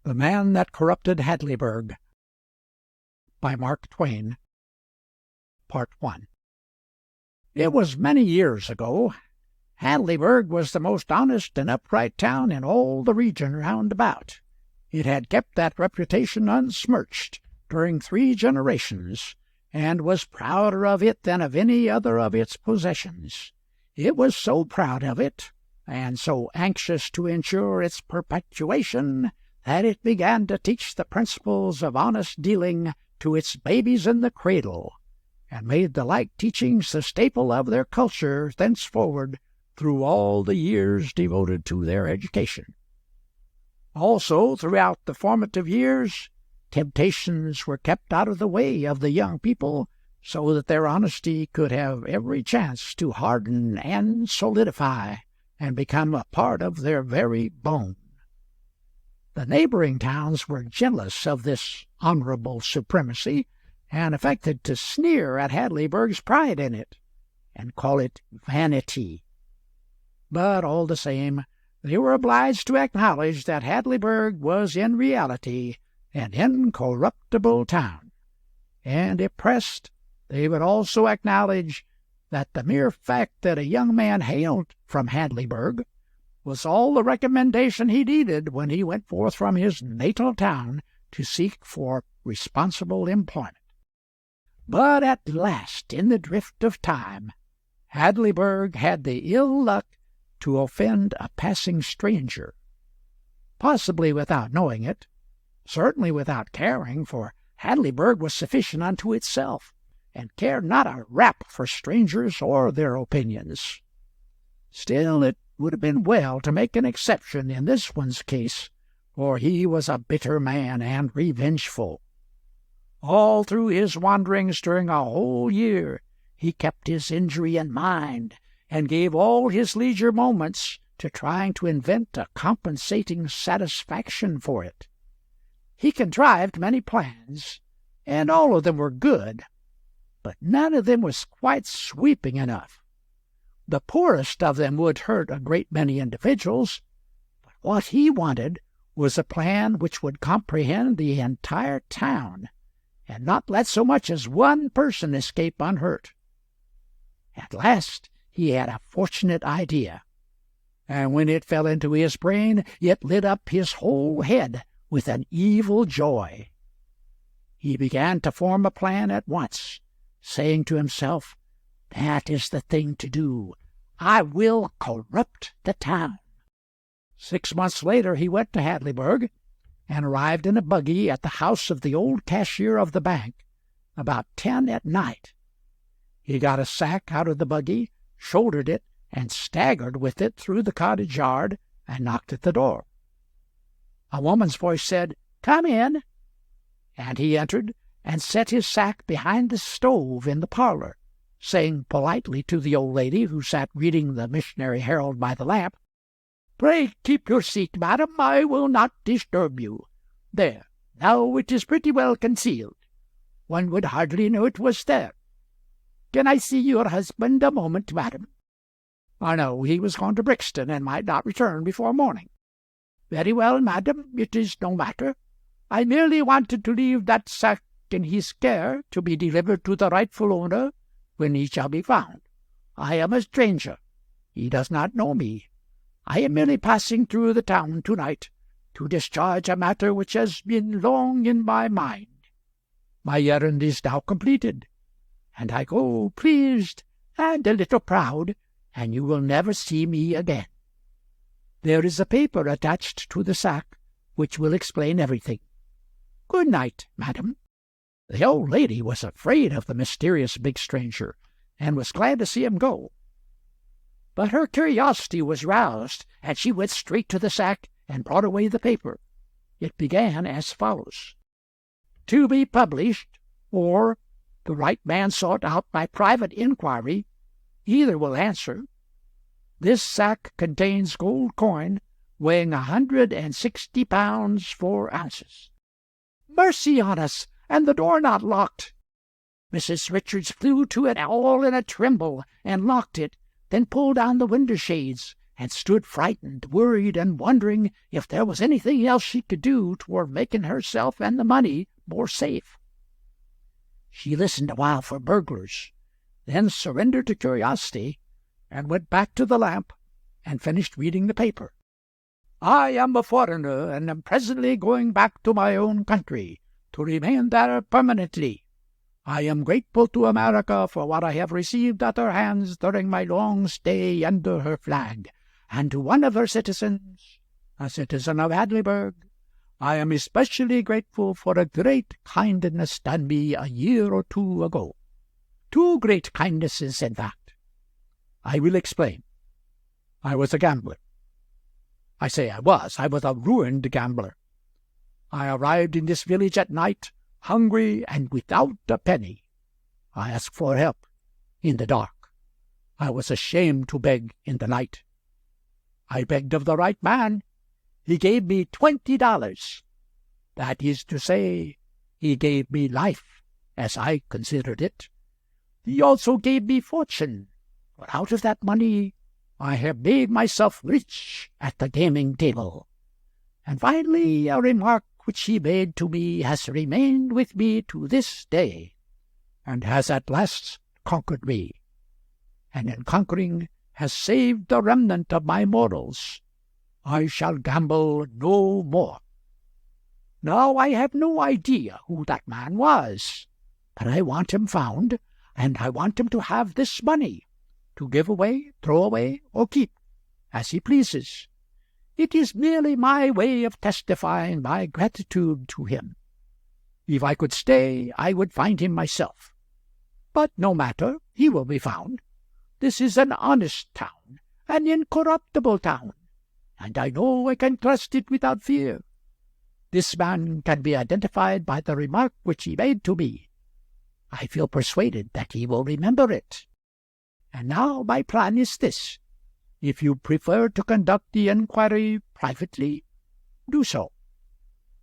The Man That Corrupted Hadleyburg by Mark Twain. Part 1. It was many years ago. Hadleyburg was the most honest and upright town in all the region round about. It had kept that reputation unsmirched during 3 generations, and was prouder of it than of any other of its possessions. It was so proud of it, and so anxious to ensure its perpetuation, that it began to teach the principles of honest dealing to its babies in the cradle, and made the like teachings the staple of their culture thenceforward through all the years devoted to their education. Also, throughout the formative years, temptations were kept out of the way of the young people, so that their honesty could have every chance to harden and solidify and become a part of their very bone. The neighboring towns were jealous of this honorable supremacy, and affected to sneer at Hadleyburg's pride in it, and call it vanity. But all the same, they were obliged to acknowledge that Hadleyburg was in reality an incorruptible town, and if pressed, they would also acknowledge that the mere fact that a young man hailed from Hadleyburg was all the recommendation he needed when he went forth from his natal town to seek for responsible employment. But at last, in the drift of time, Hadleyburg had the ill luck to offend a passing stranger, possibly without knowing it, certainly without caring, for Hadleyburg was sufficient unto itself, and cared not a rap for strangers or their opinions. Still, it would have been well to make an exception in this one's case, for he was a bitter man and revengeful. All through his wanderings during a whole year he kept his injury in mind, and gave all his leisure moments to trying to invent a compensating satisfaction for it. He contrived many plans, and all of them were good, but none of them was quite sweeping enough. The poorest of them would hurt a great many individuals, but what he wanted was a plan which would comprehend the entire town, and not let so much as one person escape unhurt. At last he had a fortunate idea, and when it fell into his brain, it lit up his whole head with an evil joy. He began to form a plan at once, saying to himself, "That is the thing to do. I will corrupt the town." 6 months later he went to Hadleyburg, and arrived in a buggy at the house of the old cashier of the bank about 10 at night. He got a sack out of the buggy, shouldered it, and staggered with it through the cottage yard, and knocked at the door. A woman's voice said, "Come in," and he entered and set his sack behind the stove in the parlor, saying politely to the old lady who sat reading the Missionary Herald by the lamp, "Pray keep your seat, madam. I will not disturb you. There, now it is pretty well concealed. One would hardly know it was there. Can I see your husband a moment, madam?" "No, he was gone to Brixton, and might not return before morning." "Very well, madam, it is no matter. I merely wanted to leave that sack in his care to be delivered to the rightful owner when he shall be found. I am a stranger. He does not know me. I am merely passing through the town to-night to discharge a matter which has been long in my mind. My errand is now completed, and I go pleased and a little proud, and you will never see me again. There is a paper attached to the sack which will explain everything. Good night, madam." The old lady was afraid of the mysterious big stranger, and was glad to see him go. But her curiosity was roused, and she went straight to the sack and brought away the paper. It began as follows: "To be published, or the right man sought out by private inquiry, either will answer. This sack contains gold coin weighing 160 pounds 4 ounces. Mercy on us, and the door not locked!" Mrs. Richards flew to it all in a tremble, and locked it, then pulled down the window shades, and stood frightened, worried, and wondering if there was anything else she could do toward making herself and the money more safe. She listened a while for burglars, then surrendered to curiosity and went back to the lamp and finished reading the paper. "I am a foreigner and am presently going back to my own country, to remain there permanently. I am grateful to America for what I have received at her hands during my long stay under her flag, and to one of her citizens, a citizen of Hadleyburg, I am especially grateful for a great kindness done me a year or two ago. 2 great kindnesses, in fact. I will explain. I was a gambler. I say I was a ruined gambler. I arrived in this village at night, hungry and without a penny. I asked for help in the dark. I was ashamed to beg in the night. I begged of the right man. He gave me $20. That is to say, he gave me life, as I considered it. He also gave me fortune, for out of that money I have made myself rich at the gaming table. And finally, a remark which he made to me has remained with me to this day, and has at last conquered me, and in conquering has saved the remnant of my morals. I shall gamble no more. Now I have no idea who that man was, but I want him found, and I want him to have this money, to give away, throw away, or keep, as he pleases. It is merely my way of testifying my gratitude to him. If I could stay, I would find him myself. But no matter, he will be found. This is an honest town, an incorruptible town, and I know I can trust it without fear. This man can be identified by the remark which he made to me. I feel persuaded that he will remember it. And now my plan is this. If you prefer to conduct the inquiry privately, do so.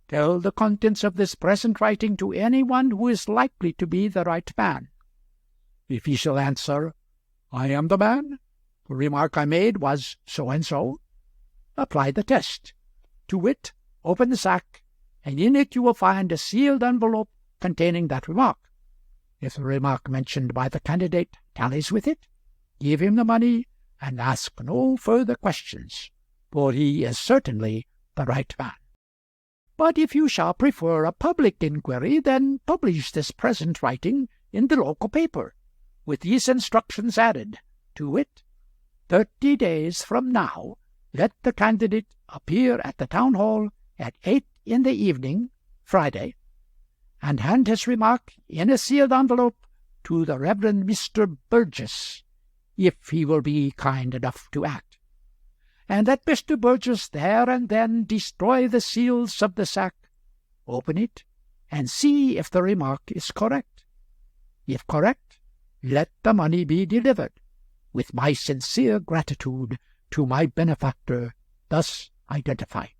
Tell the contents of this present writing to anyone who is likely to be the right man. If he shall answer, "I am the man, the remark I made was so-and-so," apply the test. To wit, open the sack, and in it you will find a sealed envelope containing that remark. If the remark mentioned by the candidate tallies with it, give him the money, and ask no further questions, for he is certainly the right man. But if you shall prefer a public inquiry, then publish this present writing in the local paper, with these instructions added, to wit, 30 days from now, let the candidate appear at the town hall at 8 in the evening, Friday, and hand his remark in a sealed envelope to the Reverend Mr. Burgess, if he will be kind enough to act. And let Mr. Burgess there and then destroy the seals of the sack, open it, and see if the remark is correct. If correct, let the money be delivered, with my sincere gratitude to my benefactor thus identified.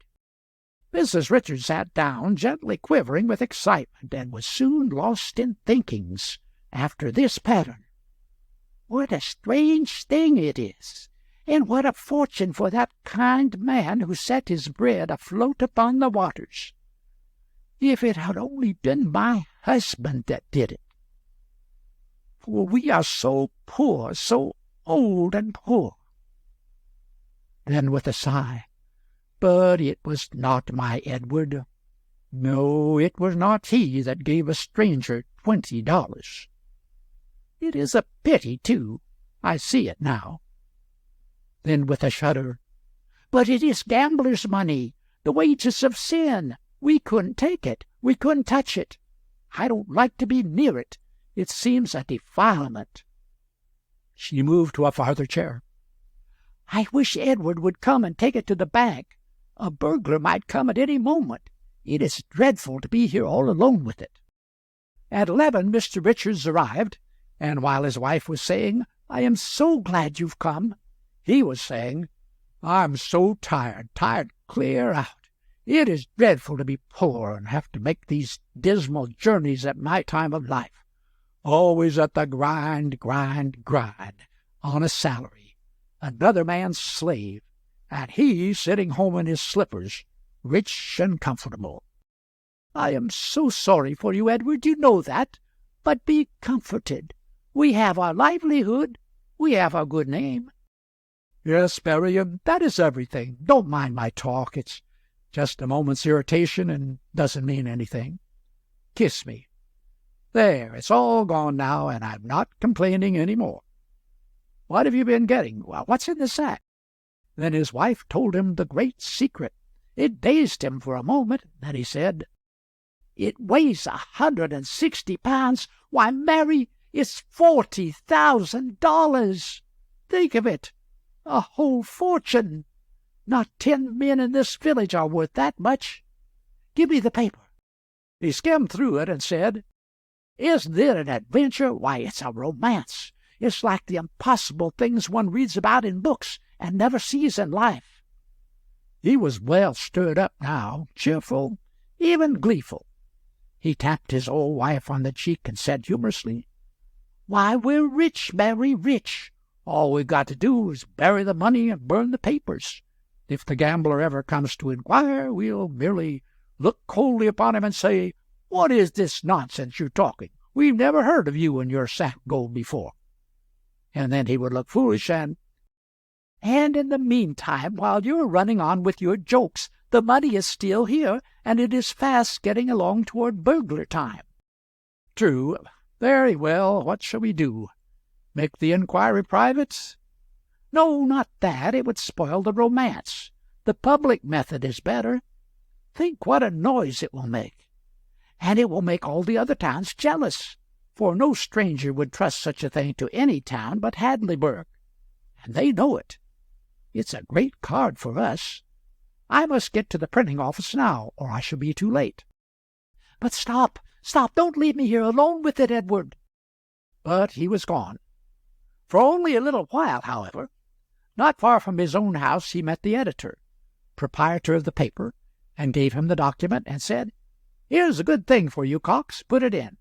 Mrs. Richards sat down, gently quivering with excitement, and was soon lost in thinkings after this pattern. What a strange thing it is, and what a fortune for that kind man who set his bread afloat upon the waters. If it had only been my husband that did it. For we are so poor, so old and poor. Then with a sigh, but it was not my Edward. No, it was not he that gave a stranger $20. It is a pity, too. I see it now. Then with a shudder, but it is gambler's money, the wages of sin. We couldn't take it. We couldn't touch it. I don't like to be near it. It seems a defilement. She moved to a farther chair. I wish Edward would come and take it to the bank. A burglar might come at any moment. It is dreadful to be here all alone with it. At 11 Mr. Richards arrived, and while his wife was saying, I am so glad you've come, he was saying, I'm so tired clear out. It is dreadful to be poor and have to make these dismal journeys at my time of life. Always at the grind, on a salary, another man's slave, and he sitting home in his slippers, rich and comfortable. I am so sorry for you, Edward, you know that. But be comforted. We have our livelihood. We have our good name. Yes, Miriam, that is everything. Don't mind my talk. It's just a moment's irritation and doesn't mean anything. Kiss me. There, it's all gone now, and I'm not complaining any more. What have you been getting? Well, what's in the sack? Then his wife told him the great secret. It dazed him for a moment. Then he said, "It weighs 160 pounds. Why, Mary, it's $40,000. Think of it. A whole fortune. Not 10 men in this village are worth that much. Give me the paper." He skimmed through it and said, "Isn't it an adventure? Why, it's a romance. It's like the impossible things one reads about in books and never sees in life." He was well stirred up now, cheerful, even gleeful. He tapped his old wife on the cheek and said humorously, "Why, we're rich, Mary, rich. All we've got to do is bury the money and burn the papers. If the gambler ever comes to inquire, we'll merely look coldly upon him and say, 'What is this nonsense you're talking? We've never heard of you and your sack gold before.' And then he would look foolish and in the meantime, while you're running on with your jokes, the money is still here, and it is fast getting along toward burglar time." "True. Very well. What shall we do? Make the inquiry private?" "No, not that. It would spoil the romance. The public method is better. Think what a noise it will make. And it will make all the other towns jealous, for no stranger would trust such a thing to any town but Hadleyburg, and they know it. It's a great card for us. I must get to the printing office now, or I shall be too late." "But stop, don't leave me here alone with it, Edward." But he was gone. For only a little while, however. Not far from his own house he met the editor, proprietor of the paper, and gave him the document and said, "Here's a good thing for you, Cox. Put it in."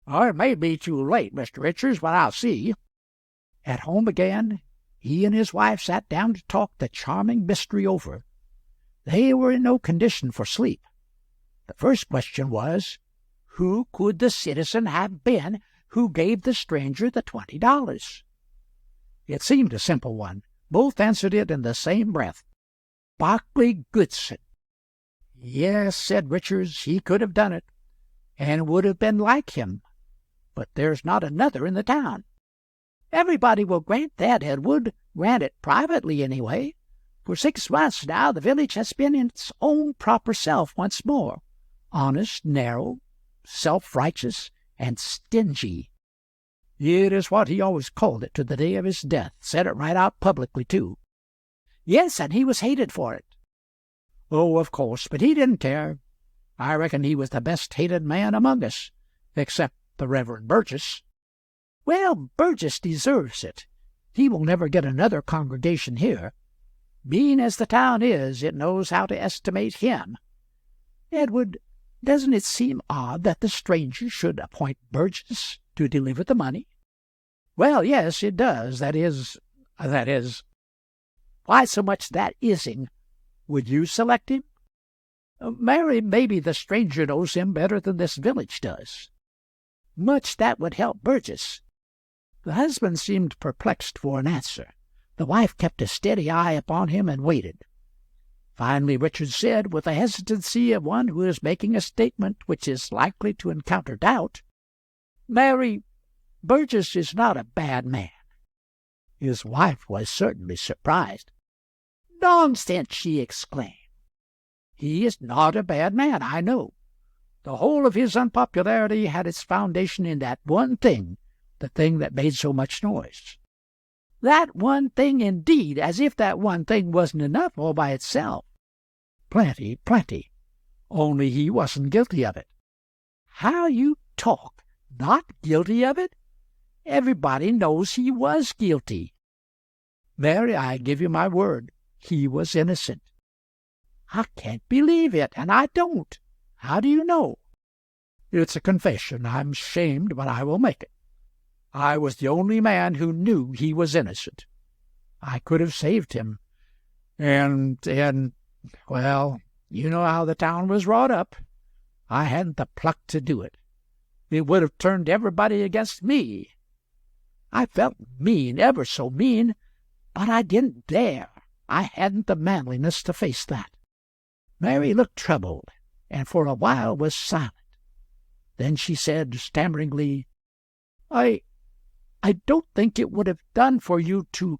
"It may be too late, Mr. Richards, but I'll see." At home again, he and his wife sat down to talk the charming mystery over. They were in no condition for sleep. The first question was, who could the citizen have been who gave the stranger the $20? It seemed a simple one. Both answered it in the same breath. "Barclay Goodson." "Yes," said Richards, "he could have done it, and would have been like him. But there's not another in the town." "Everybody will grant that, Edward. Grant it privately, anyway. For 6 months now the village has been its own proper self once more, honest, narrow, self-righteous, and stingy. It is what he always called it to the day of his death. Said it right out publicly, too." "Yes, and he was hated for it." "Oh, of course, but he didn't care. I reckon he was the best hated man among us, except the Reverend Burgess." "Well, Burgess deserves it. He will never get another congregation here. Mean as the town is, it knows how to estimate him. Edward, doesn't it seem odd that the stranger should appoint Burgess to deliver the money?" "Well, yes, it does. That is... "Why so much that ising? Would you select him?" "Mary, maybe the stranger knows him better than this village does." "Much that would help Burgess." The husband seemed perplexed for an answer. The wife kept a steady eye upon him and waited. Finally Richard said, with the hesitancy of one who is making a statement which is likely to encounter doubt, "Mary, Burgess is not a bad man." His wife was certainly surprised. "Nonsense!" she exclaimed. "He is not a bad man, I know. The whole of his unpopularity had its foundation in that one thing, the thing that made so much noise." "That one thing, indeed, as if that one thing wasn't enough all by itself." "Plenty. Only he wasn't guilty of it." "How you talk! Not guilty of it? Everybody knows he was guilty." "Mary, I give you my word, he was innocent." "I can't believe it, and I don't. How do you know?" "It's a confession. I'm ashamed, but I will make it. I was the only man who knew he was innocent. I could have saved him, Well, you know how the town was wrought up. I hadn't the pluck to do it. It would have turned everybody against me. I felt mean, ever so mean, but I didn't dare. I hadn't the manliness to face that. Mary looked troubled, and for a while was silent. Then she said stammeringly, I don't think it would have done for you to...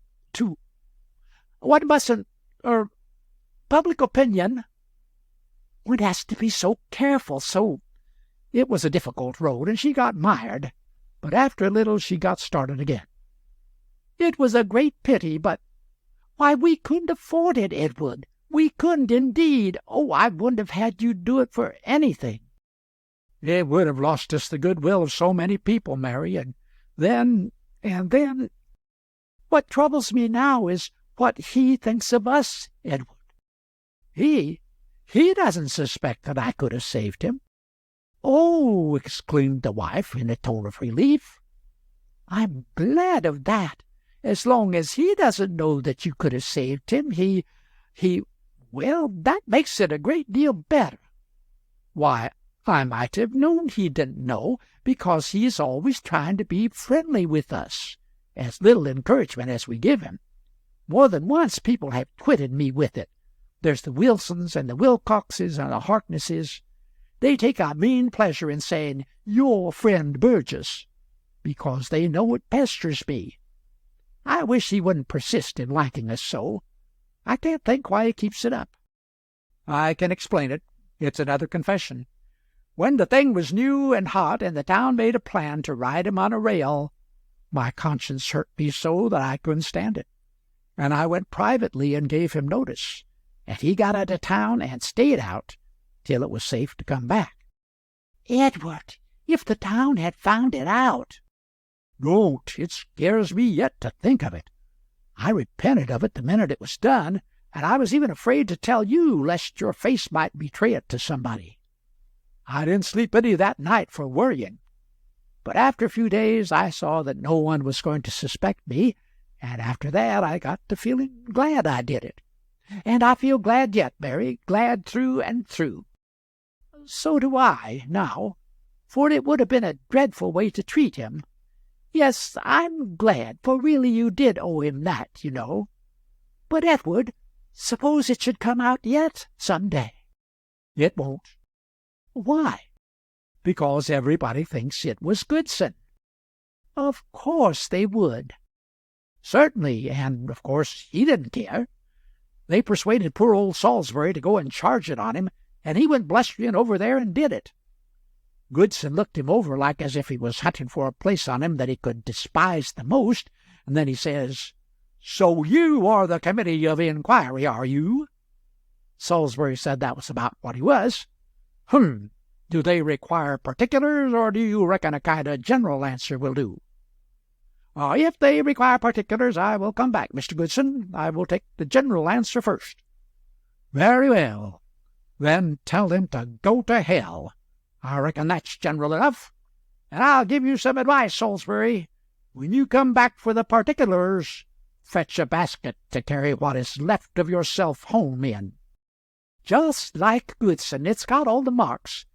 One mustn't... public opinion. One has to be so careful, so... It was a difficult road, and she got mired, but after a little she got started again. It was a great pity, but... Why, we couldn't afford it, Edward. We couldn't indeed. Oh, I wouldn't have had you do it for anything. It would have lost us the goodwill of so many people, Mary, and then... What troubles me now is what he thinks of us, Edward. He doesn't suspect that I could have saved him. Oh, exclaimed the wife in a tone of relief. I'm glad of that. As long as he doesn't know that you could have saved him, well, that makes it a great deal better. Why, I might have known he didn't know, because he is always trying to be friendly with us, as little encouragement as we give him. More than once people have twitted me with it. There's the Wilsons and the Wilcoxes and the Harknesses. They take a mean pleasure in saying, your friend Burgess, because they know it pesters me. I wish he wouldn't persist in liking us so. I can't think why he keeps it up. I can explain it. It's another confession. When the thing was new and hot and the town made a plan to ride him on a rail, my conscience hurt me so that I couldn't stand it. And I went privately and gave him notice, and he got out of town and stayed out till it was safe to come back. Edward, if the town had found it out... Don't. It scares me yet to think of it. I repented of it the minute it was done, and I was even afraid to tell you, lest your face might betray it to somebody. I didn't sleep any that night for worrying. But after a few days I saw that no one was going to suspect me, and after that I got to feeling glad I did it. And I feel glad yet, Mary, glad through and through. So do I, now, for it would have been a dreadful way to treat him. Yes, I'm glad, for really you did owe him that, you know. But, Edward, suppose it should come out yet, some day. It won't. Why? Because everybody thinks it was Goodson. Of course they would. Certainly, and of course he didn't care. They persuaded poor old Salisbury to go and charge it on him, and he went blustering over there and did it. Goodson looked him over like as if he was hunting for a place on him that he could despise the most, and then he says, "So you are the committee of inquiry, are you?" Salisbury said that was about what he was. Do they require particulars, or do you reckon a kind of general answer will do?" If they require particulars, I will come back, Mr. Goodson. I will take the general answer first." "Very well. Then tell them to go to hell. I reckon that's general enough. And I'll give you some advice, Salisbury. When you come back for the particulars, fetch a basket to carry what is left of yourself home in." "Just like Goodson. It's got all the marks.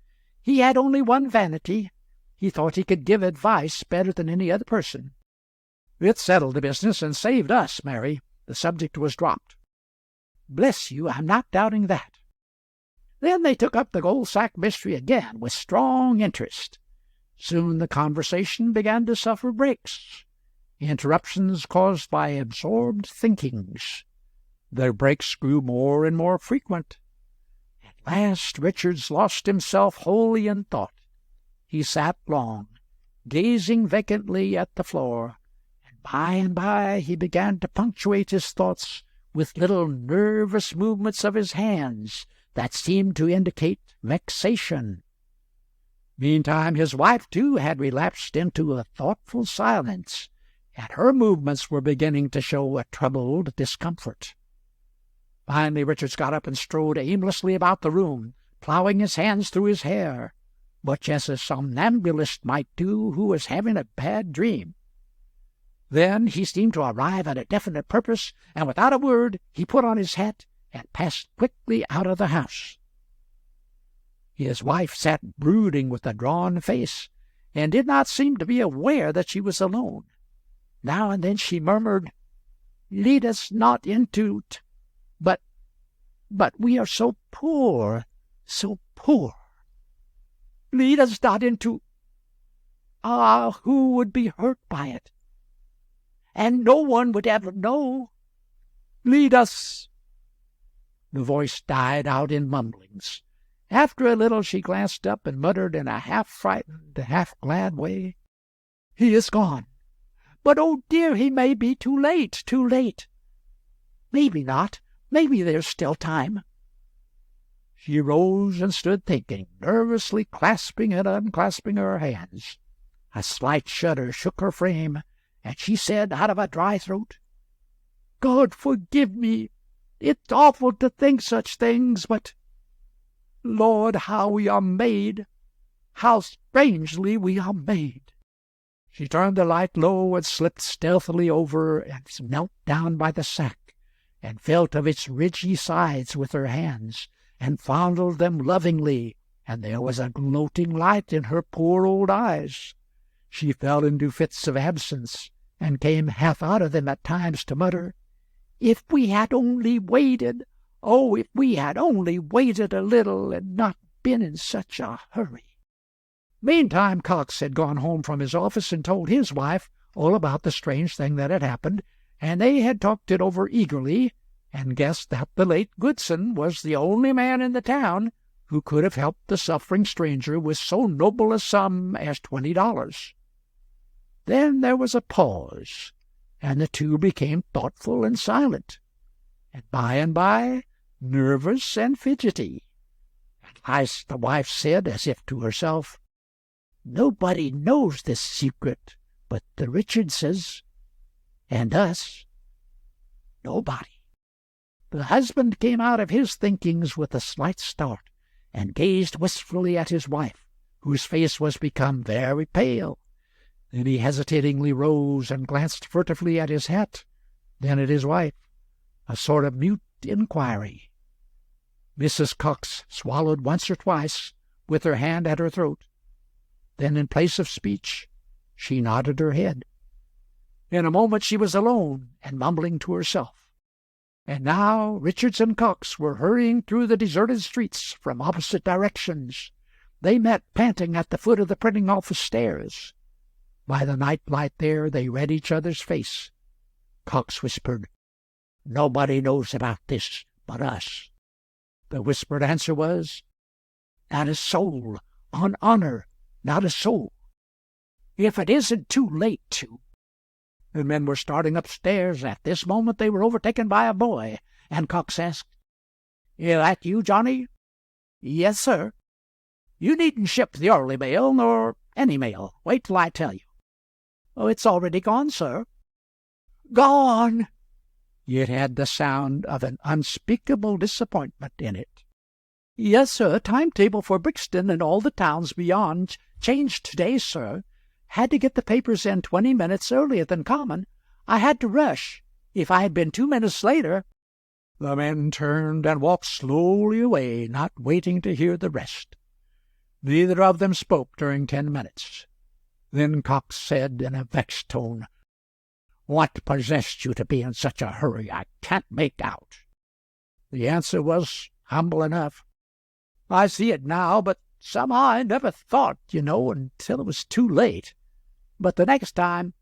He had only one vanity. He thought he could give advice better than any other person." "It settled the business and saved us, Mary. The subject was dropped." "Bless you, I'm not doubting that." Then they took up the gold sack mystery again with strong interest. Soon the conversation began to suffer breaks, interruptions caused by absorbed thinkings. Their breaks grew more and more frequent. At last Richards lost himself wholly in thought. He sat long, gazing vacantly at the floor, and by he began to punctuate his thoughts with little nervous movements of his hands that seemed to indicate vexation. Meantime his wife, too, had relapsed into a thoughtful silence, and her movements were beginning to show a troubled discomfort. Finally Richards got up and strode aimlessly about the room, plowing his hands through his hair, much as a somnambulist might do who was having a bad dream. Then he seemed to arrive at a definite purpose, and without a word he put on his hat and passed quickly out of the house. His wife sat brooding with a drawn face, and did not seem to be aware that she was alone. Now and then she murmured, "Lead us not into but we are so poor, so poor. Lead us not into who would be hurt by it? And no one would ever know. Lead us." The voice died out in mumblings. After a little she glanced up and muttered in a half-frightened, half-glad way, "He is gone. But, oh dear, he may be too late, too late. Maybe not. Maybe there's still time." She rose and stood thinking, nervously clasping and unclasping her hands. A slight shudder shook her frame, and she said out of a dry throat, "God forgive me. It's awful to think such things, but Lord, how we are made! How strangely we are made!" She turned the light low and slipped stealthily over and knelt down by the sack, and felt of its ridgy sides with her hands, and fondled them lovingly, and there was a gloating light in her poor old eyes. She fell into fits of absence, and came half out of them at times to mutter, "If we had only waited, oh, if we had only waited a little, and not been in such a hurry." Meantime Cox had gone home from his office and told his wife all about the strange thing that had happened, and they had talked it over eagerly, and guessed that the late Goodson was the only man in the town who could have helped the suffering stranger with so noble a sum as $20. Then there was a pause, and the two became thoughtful and silent, and by, nervous and fidgety. At last the wife said, as if to herself, "Nobody knows this secret but the Richardses and us. Nobody." The husband came out of his thinkings with a slight start, and gazed wistfully at his wife, whose face was become very pale. Then he hesitatingly rose and glanced furtively at his hat, then at his wife, a sort of mute inquiry. Mrs. Cox swallowed once or twice, with her hand at her throat. Then, in place of speech, she nodded her head. In a moment she was alone and mumbling to herself. And now Richards and Cox were hurrying through the deserted streets from opposite directions. They met panting at the foot of the printing office stairs. By the night light there they read each other's face. Cox whispered, "Nobody knows about this but us." The whispered answer was, "Not a soul, on honor, not a soul. If it isn't too late to—" The men were starting upstairs. At this moment they were overtaken by a boy, and Cox asked, "Is that you, Johnny?" "Yes, sir." "You needn't ship the early mail, nor any mail. Wait till I tell you." "Oh, it's already gone, sir." "Gone!" It had the sound of an unspeakable disappointment in it. "Yes, sir. Timetable for Brixton and all the towns beyond changed to-day, sir. Had to get the papers in 20 minutes earlier than common. I had to rush. If I had been 2 minutes later—" The men turned and walked slowly away, not waiting to hear the rest. Neither of them spoke during 10 minutes. Then Cox said in a vexed tone, "What possessed you to be in such a hurry? I can't make out." The answer was humble enough. "I see it now, but somehow I never thought, until it was too late. But the next time—"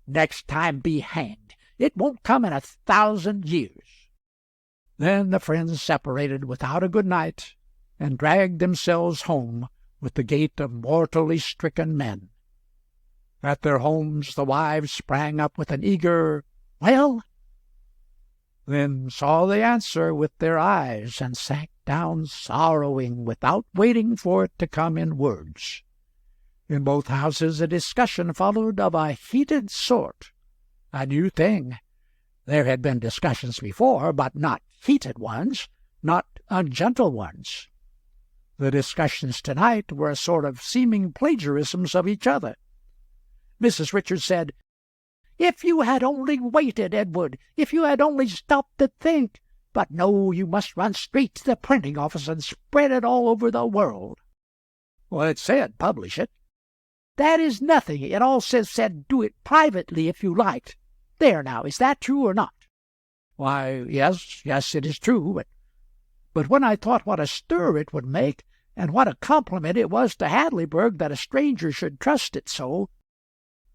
"Next time be hanged. It won't come in 1,000 years." Then the friends separated without a good night, and dragged themselves home with the gait of mortally stricken men. At their homes the wives sprang up with an eager "Well?" then saw the answer with their eyes, and sank down sorrowing without waiting for it to come in words. In both houses a discussion followed of a heated sort, a new thing. There had been discussions before, but not heated ones, not ungentle ones. The discussions tonight were a sort of seeming plagiarisms of each other. Mrs. Richards said, If you had only waited, Edward, if you had only stopped to think. But no, you must run straight to the printing office and spread it all over the world." "Well, it said publish it." "That is nothing. It also said do it privately if you liked. There now, is that true or not?" "Why, yes, it is true, but when I thought what a stir it would make, and what a compliment it was to Hadleyburg that a stranger should trust it so—"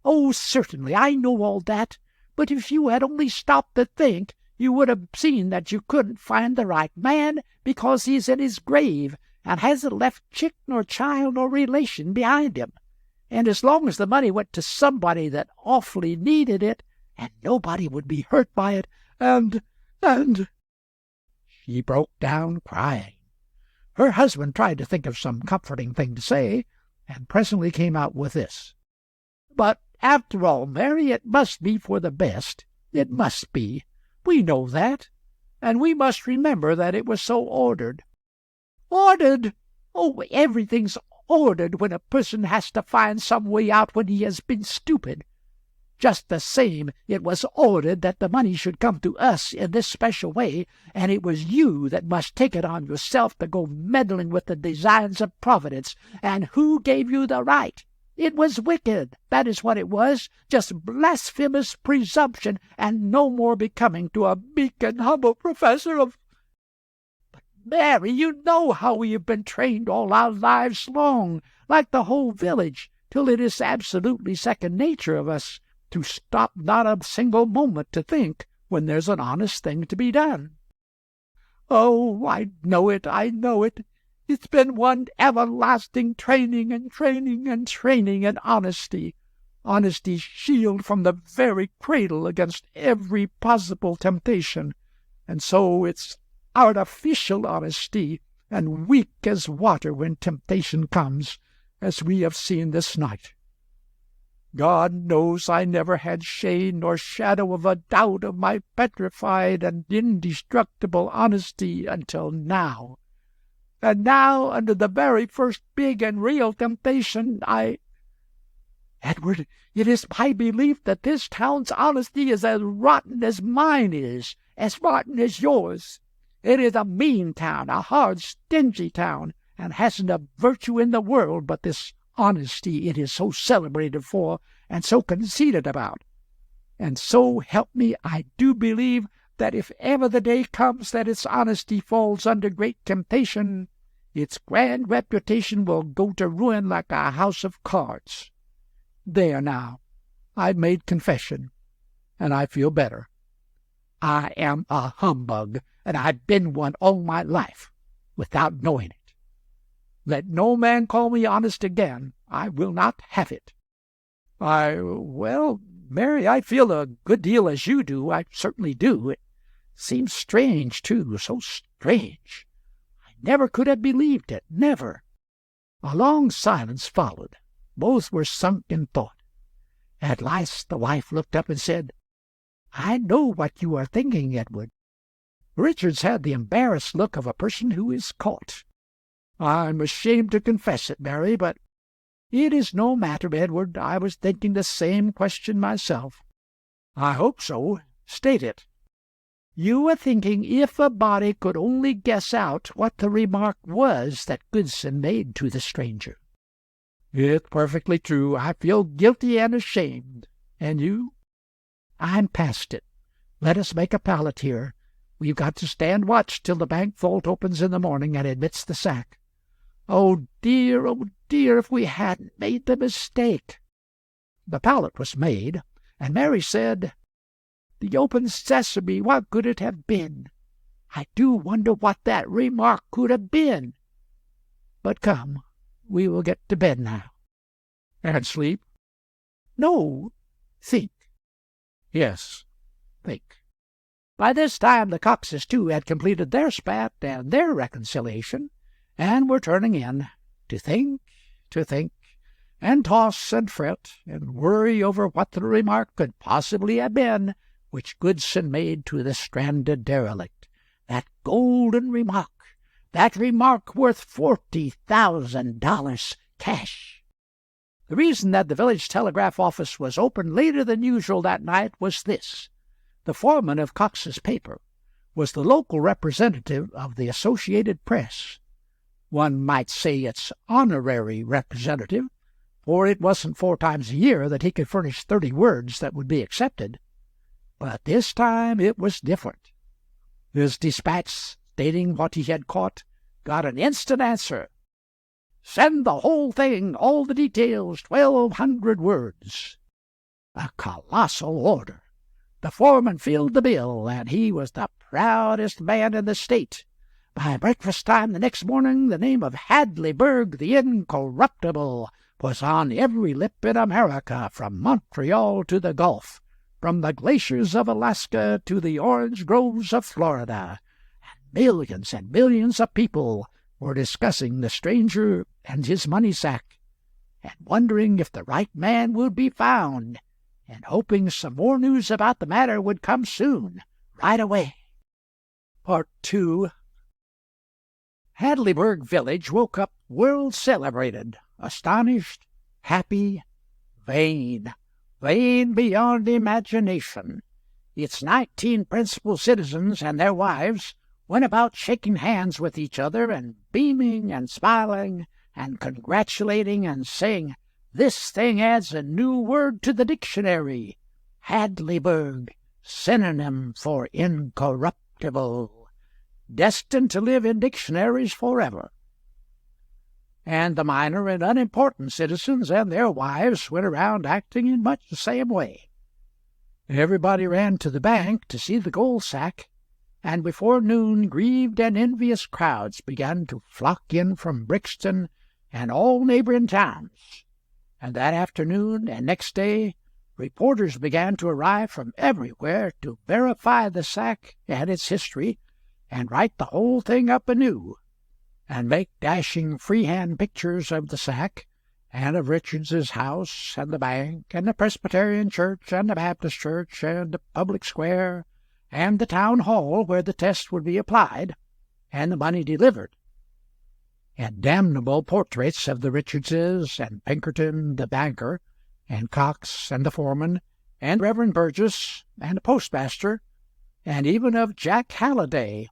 "Oh, certainly, I know all that. But if you had only stopped to think, you would have seen that you couldn't find the right man, because he's in his grave and hasn't left chick nor child nor relation behind him. And as long as the money went to somebody that awfully needed it, and nobody would be hurt by it, and—" She broke down crying. Her husband tried to think of some comforting thing to say, and presently came out with this: "But after all, Mary, it must be for the best. It must be. We know that, and we must remember that it was so ordered." "Ordered? Oh, everything's ordered when a person has to find some way out when he has been stupid. Just the same, it was ordered that the money should come to us in this special way, and it was you that must take it on yourself to go meddling with the designs of Providence. And who gave you the right? It was wicked, that is what it was, just blasphemous presumption, and no more becoming to a meek and humble professor of—" "But, Mary, you know how we have been trained all our lives long, like the whole village, till it is absolutely second nature of us, to stop not a single moment to think when there's an honest thing to be done." "Oh, I know it. It's been one everlasting training in honesty. Honesty's shield from the very cradle against every possible temptation, and so it's artificial honesty, and weak as water when temptation comes, as we have seen this night. God knows I never had shade nor shadow of a doubt of my petrified and indestructible honesty until now. And now, under the very first big and real temptation, Edward, it is my belief that this town's honesty is as rotten as mine is, as rotten as yours. It is a mean town, a hard, stingy town, and hasn't a virtue in the world but this honesty it is so celebrated for and so conceited about. And so help me, I do believe that if ever the day comes that its honesty falls under great temptation, its grand reputation will go to ruin like a house of cards. There now, I've made confession, and I feel better. I am a humbug, and I've been one all my life, without knowing it. Let no man call me honest again. I will not have it. Well, Mary, I feel a good deal as you do. I certainly do. It seems strange, too, so strange. I never could have believed it, never." A long silence followed. Both were sunk in thought. At last the wife looked up and said, "I know what you are thinking, Edward." Richards had the embarrassed look of a person who is caught. "I'm ashamed to confess it, Mary, but—" "It is no matter, Edward. I was thinking the same question myself." "I hope so. State it." "You were thinking if a body could only guess out what the remark was that Goodson made to the stranger." "It's perfectly true. I feel guilty and ashamed. And you?" "I'm past it. Let us make a pallet here. We've got to stand watch till the bank vault opens in the morning and admits the sack. Oh, dear, if we hadn't made the mistake." The pallet was made, and Mary said, "The open sesame, what could it have been? I do wonder what that remark could have been. But come, we will get to bed now." "And sleep?" "No, think." "Yes, think." By this time the Coxes, too, had completed their spat and their reconciliation, and were turning in, to think, and toss and fret, and worry over what the remark could possibly have been which Goodson made to the stranded derelict. That golden remark, that remark worth $40,000 cash. The reason that the village telegraph office was open later than usual that night was this. The foreman of Cox's paper was the local representative of the Associated Press. One might say its honorary representative, for it wasn't 4 times a year that he could furnish 30 words that would be accepted. But this time it was different. His dispatch stating what he had caught got an instant answer. "Send the whole thing, all the details, 1,200 words." A colossal order. The foreman filled the bill, and he was the proudest man in the state. By breakfast time the next morning the name of Hadleyburg the Incorruptible was on every lip in America, from Montreal to the Gulf, from the glaciers of Alaska to the orange groves of Florida. And millions of people were discussing the stranger and his money sack, and wondering if the right man would be found, and hoping some more news about the matter would come soon, right away. Part 2. Hadleyburg village woke up world-celebrated, astonished, happy, vain beyond imagination. Its 19 principal citizens and their wives went about shaking hands with each other and beaming and smiling and congratulating and saying, "This thing adds a new word to the dictionary. Hadleyburg, synonym for incorruptible, destined to live in dictionaries forever." And the minor and unimportant citizens and their wives went around acting in much the same way. Everybody ran to the bank to see the gold sack, and before noon grieved and envious crowds began to flock in from Brixton and all neighboring towns. And that afternoon and next day reporters began to arrive from everywhere to verify the sack and its history, and write the whole thing up anew, and make dashing freehand pictures of the sack, and of Richards's house, and the bank, and the Presbyterian church, and the Baptist church, and the public square, and the town hall where the test would be applied, and the money delivered, and damnable portraits of the Richardses, and Pinkerton the banker, and Cox, and the foreman, and Reverend Burgess, and the postmaster, and even of Jack Halliday,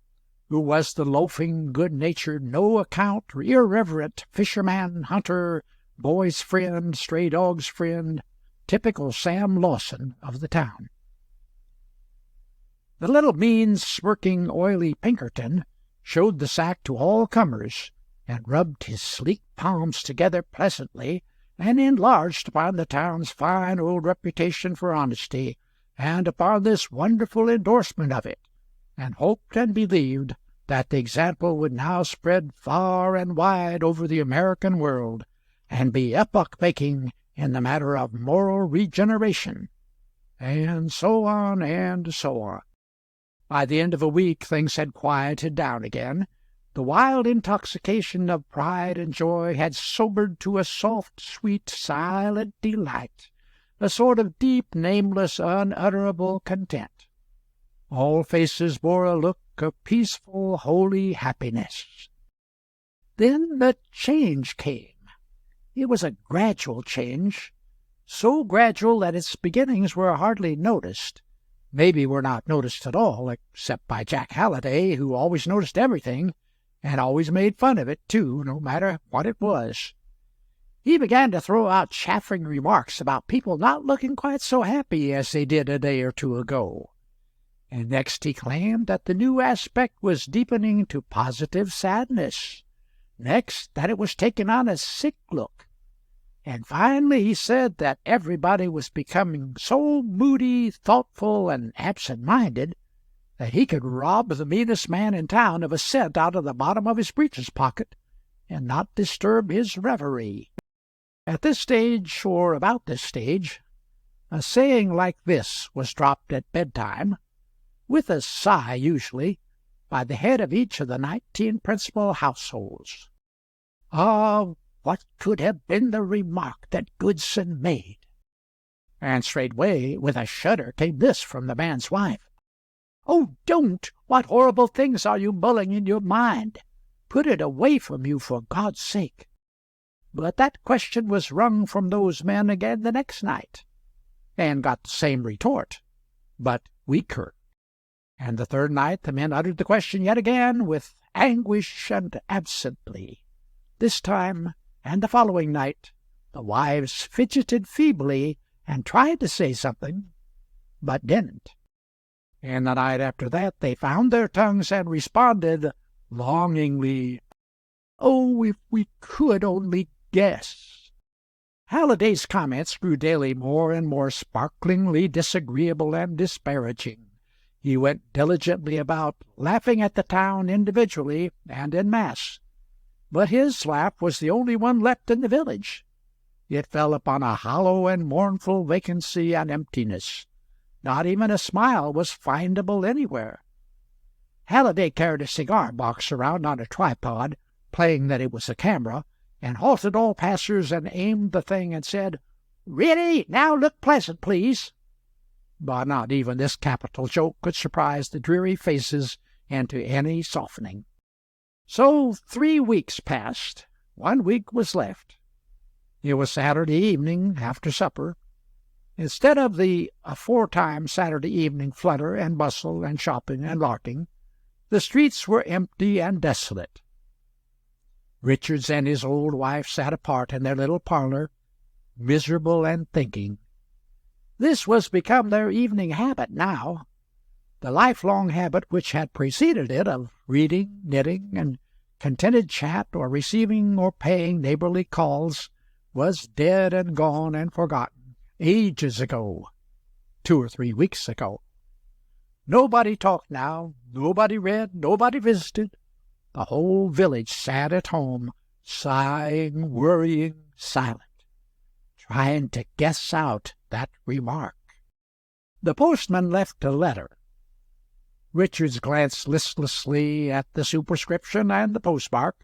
who was the loafing, good-natured, no-account, irreverent fisherman, hunter, boy's friend, stray dog's friend, typical Sam Lawson of the town. The little mean, smirking, oily Pinkerton showed the sack to all comers, and rubbed his sleek palms together pleasantly, and enlarged upon the town's fine old reputation for honesty, and upon this wonderful endorsement of it, and hoped and believed that the example would now spread far and wide over the American world, and be epoch-making in the matter of moral regeneration, and so on and so on. By the end of a week things had quieted down again. The wild intoxication of pride and joy had sobered to a soft, sweet, silent delight, a sort of deep, nameless, unutterable content. All faces bore a look of peaceful, holy happiness. Then the change came. It was a gradual change, so gradual that its beginnings were hardly noticed, maybe were not noticed at all, except by Jack Halliday, who always noticed everything, and always made fun of it, too, no matter what it was. He began to throw out chaffing remarks about people not looking quite so happy as they did a day or two ago. And next he claimed that the new aspect was deepening to positive sadness. Next, that it was taking on a sick look. And finally he said that everybody was becoming so moody, thoughtful, and absent-minded that he could rob the meanest man in town of a cent out of the bottom of his breeches pocket and not disturb his reverie. At this stage, or about this stage, a saying like this was dropped at bedtime, with a sigh usually, by the head of each of the 19 principal households. Ah, what could have been the remark that Goodson made? And straightway, with a shudder, came this from the man's wife. "Oh, don't! What horrible things are you mulling in your mind? Put it away from you, for God's sake." But that question was wrung from those men again the next night, and got the same retort, but weaker. And the third night the men uttered the question yet again, with anguish and absently. This time, and the following night, the wives fidgeted feebly and tried to say something, but didn't. And the night after that they found their tongues and responded longingly, "Oh, if we could only guess." Halliday's comments grew daily more and more sparklingly disagreeable and disparaging. He went diligently about, laughing at the town individually and in mass. But his laugh was the only one left in the village. It fell upon a hollow and mournful vacancy and emptiness. Not even a smile was findable anywhere. Halliday carried a cigar-box around on a tripod, playing that it was a camera, and halted all passers and aimed the thing and said, "Really, now look pleasant, please." But not even this capital joke could surprise the dreary faces into any softening. So 3 weeks passed. 1 week was left. It was Saturday evening after supper. Instead of the aforetime Saturday evening flutter and bustle and shopping and larking, the streets were empty and desolate. Richards and his old wife sat apart in their little parlor, miserable and thinking. This was become their evening habit now. The lifelong habit which had preceded it of reading, knitting, and contented chat, or receiving or paying neighborly calls, was dead and gone and forgotten ages ago, 2 or 3 weeks ago. Nobody talked now, nobody read, nobody visited. The whole village sat at home, sighing, worrying, silent, trying to guess out that remark. The postman left a letter. Richards glanced listlessly at the superscription and the postmark,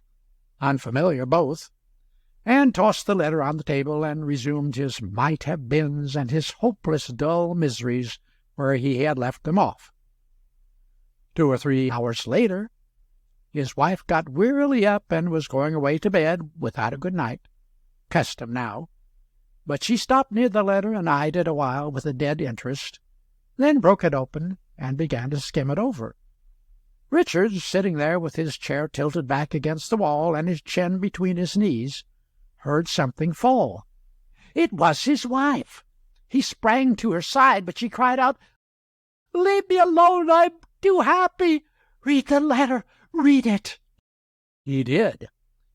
unfamiliar both, and tossed the letter on the table and resumed his might-have-beens and his hopeless dull miseries where he had left them off. 2 or 3 hours later, his wife got wearily up and was going away to bed without a good night, custom now, but she stopped near the letter and eyed it a while with a dead interest, then broke it open and began to skim it over. Richards, sitting there with his chair tilted back against the wall and his chin between his knees, heard something fall. It was his wife. He sprang to her side, but she cried out, "Leave me alone, I'm too happy. Read the letter, read it." He did.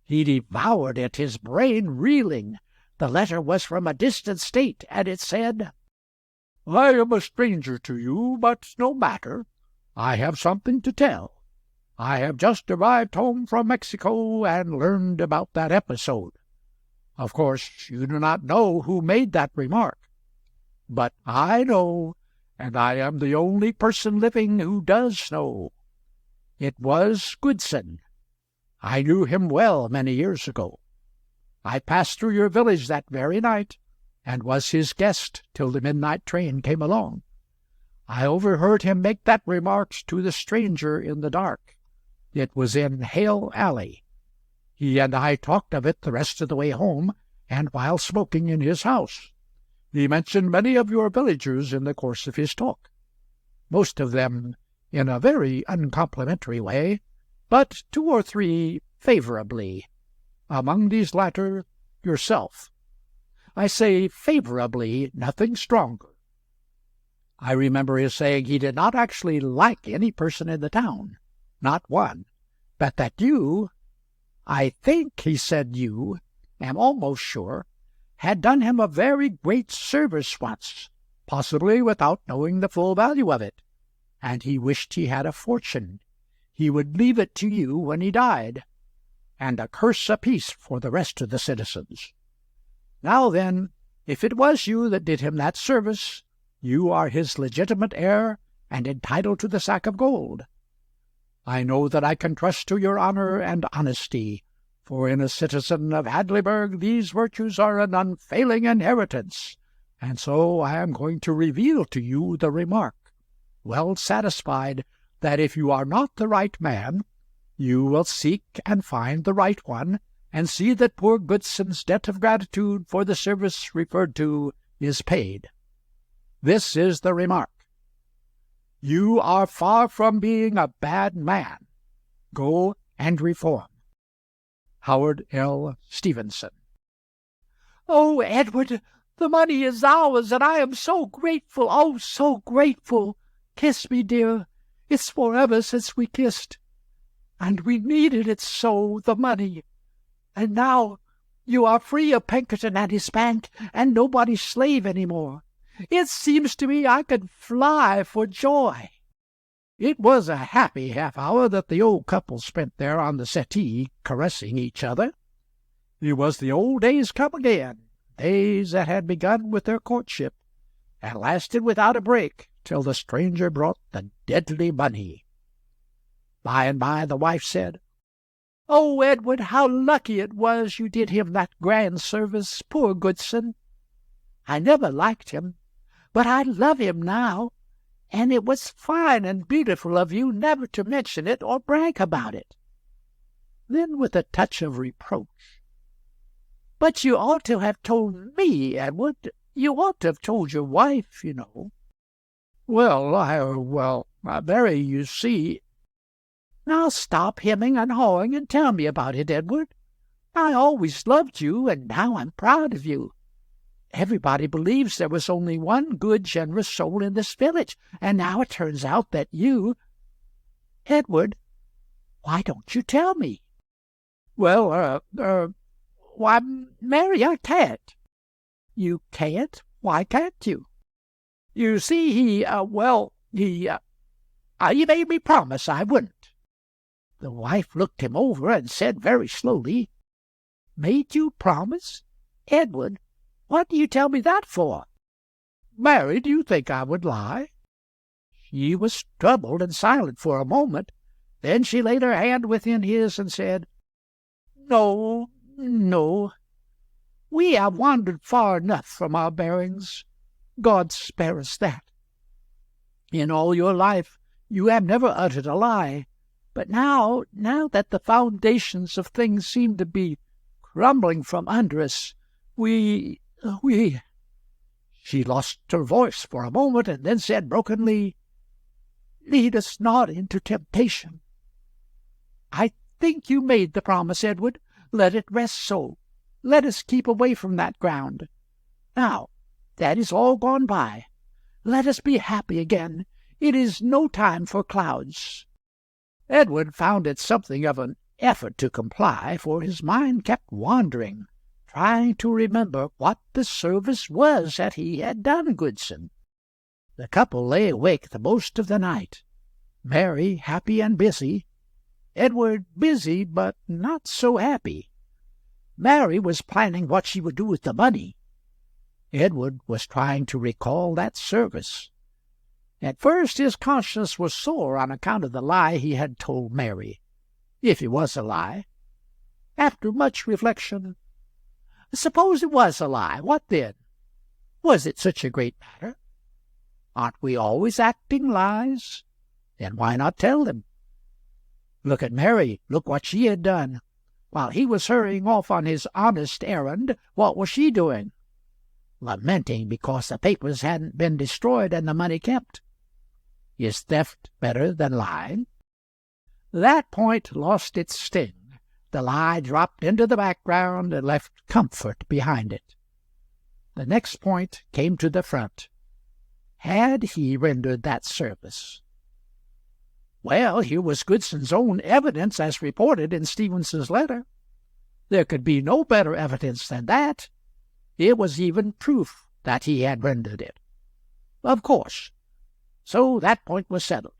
He devoured it, his brain reeling. The letter was from a distant state, and it said, "I am a stranger to you, but no matter. I have something to tell. I have just arrived home from Mexico and learned about that episode. Of course, you do not know who made that remark. But I know, and I am the only person living who does know. It was Goodson. I knew him well many years ago. I passed through your village that very night, and was his guest till the midnight train came along. I overheard him make that remark to the stranger in the dark. It was in Hale Alley. He and I talked of it the rest of the way home, and while smoking in his house. He mentioned many of your villagers in the course of his talk, most of them in a very uncomplimentary way, but 2 or 3 favorably. Among these latter, yourself. I say favorably, nothing stronger. I remember his saying he did not actually like any person in the town, not one, but that you, I think he said you, am almost sure, had done him a very great service once, possibly without knowing the full value of it, and he wished he had a fortune. He would leave it to you when he died, and a curse apiece for the rest of the citizens. Now then, if it was you that did him that service, you are his legitimate heir and entitled to the sack of gold. I know that I can trust to your honor and honesty, for in a citizen of Hadleyburg these virtues are an unfailing inheritance, and so I am going to reveal to you the remark, well satisfied that if you are not the right man, you will seek and find the right one, and see that poor Goodson's debt of gratitude for the service referred to is paid. This is the remark: You are far from being a bad man. Go and reform. Howard L. Stevenson. Oh, Edward, the money is ours, and I am so grateful, oh, so grateful. Kiss me, dear. It's forever since we kissed. And we needed it so, the money. And now you are free of Pinkerton and his bank, and nobody's slave any more. It seems to me I could fly for joy. It was a happy half-hour that the old couple spent there on the settee, caressing each other. It was the old days come again, days that had begun with their courtship, and lasted without a break till the stranger brought the deadly money. By and by the wife said, "Oh, Edward, how lucky it was you did him that grand service, poor Goodson. I never liked him, but I love him now, and it was fine and beautiful of you never to mention it or brag about it." Then, with a touch of reproach, "But you ought to have told me, Edward. You ought to have told your wife, you know." Well, Mary, you see—" "Now stop hemming and hawing and tell me about it, Edward. I always loved you, and now I'm proud of you. Everybody believes there was only one good, generous soul in this village, and now it turns out that you— Edward, why don't you tell me?" "Well, why, Mary, I can't." "You can't? Why can't you?" "You see, he made me promise I wouldn't." The wife looked him over and said very slowly, "Made you promise? Edward, what do you tell me that for?" "Mary, do you think I would lie?" She was troubled and silent for a moment. Then she laid her hand within his and said, "No, no. We have wandered far enough from our bearings. God spare us that. In all your life you have never uttered a lie, but now that the foundations of things seem to be crumbling from under us, we—" She lost her voice for a moment, and then said brokenly, "Lead us not into temptation." "I think you made the promise, Edward. Let it rest so. Let us keep away from that ground. Now, that is all gone by. Let us be happy again. It is no time for clouds." Edward found it something of an effort to comply, for his mind kept wandering, trying to remember what the service was that he had done Goodson. The couple lay awake the most of the night, Mary happy and busy, Edward busy but not so happy. Mary was planning what she would do with the money. Edward was trying to recall that service. At first his conscience was sore on account of the lie he had told Mary, if it was a lie. After much reflection, suppose it was a lie, what then? Was it such a great matter? Aren't we always acting lies? Then why not tell them? Look at Mary, look what she had done. While he was hurrying off on his honest errand, what was she doing? Lamenting because the papers hadn't been destroyed and the money kept. Is theft better than lying? That point lost its sting. The lie dropped into the background and left comfort behind it. The next point came to the front. Had he rendered that service? Well, here was Goodson's own evidence as reported in Stevenson's letter. There could be no better evidence than that. It was even proof that he had rendered it. Of course. So that point was settled.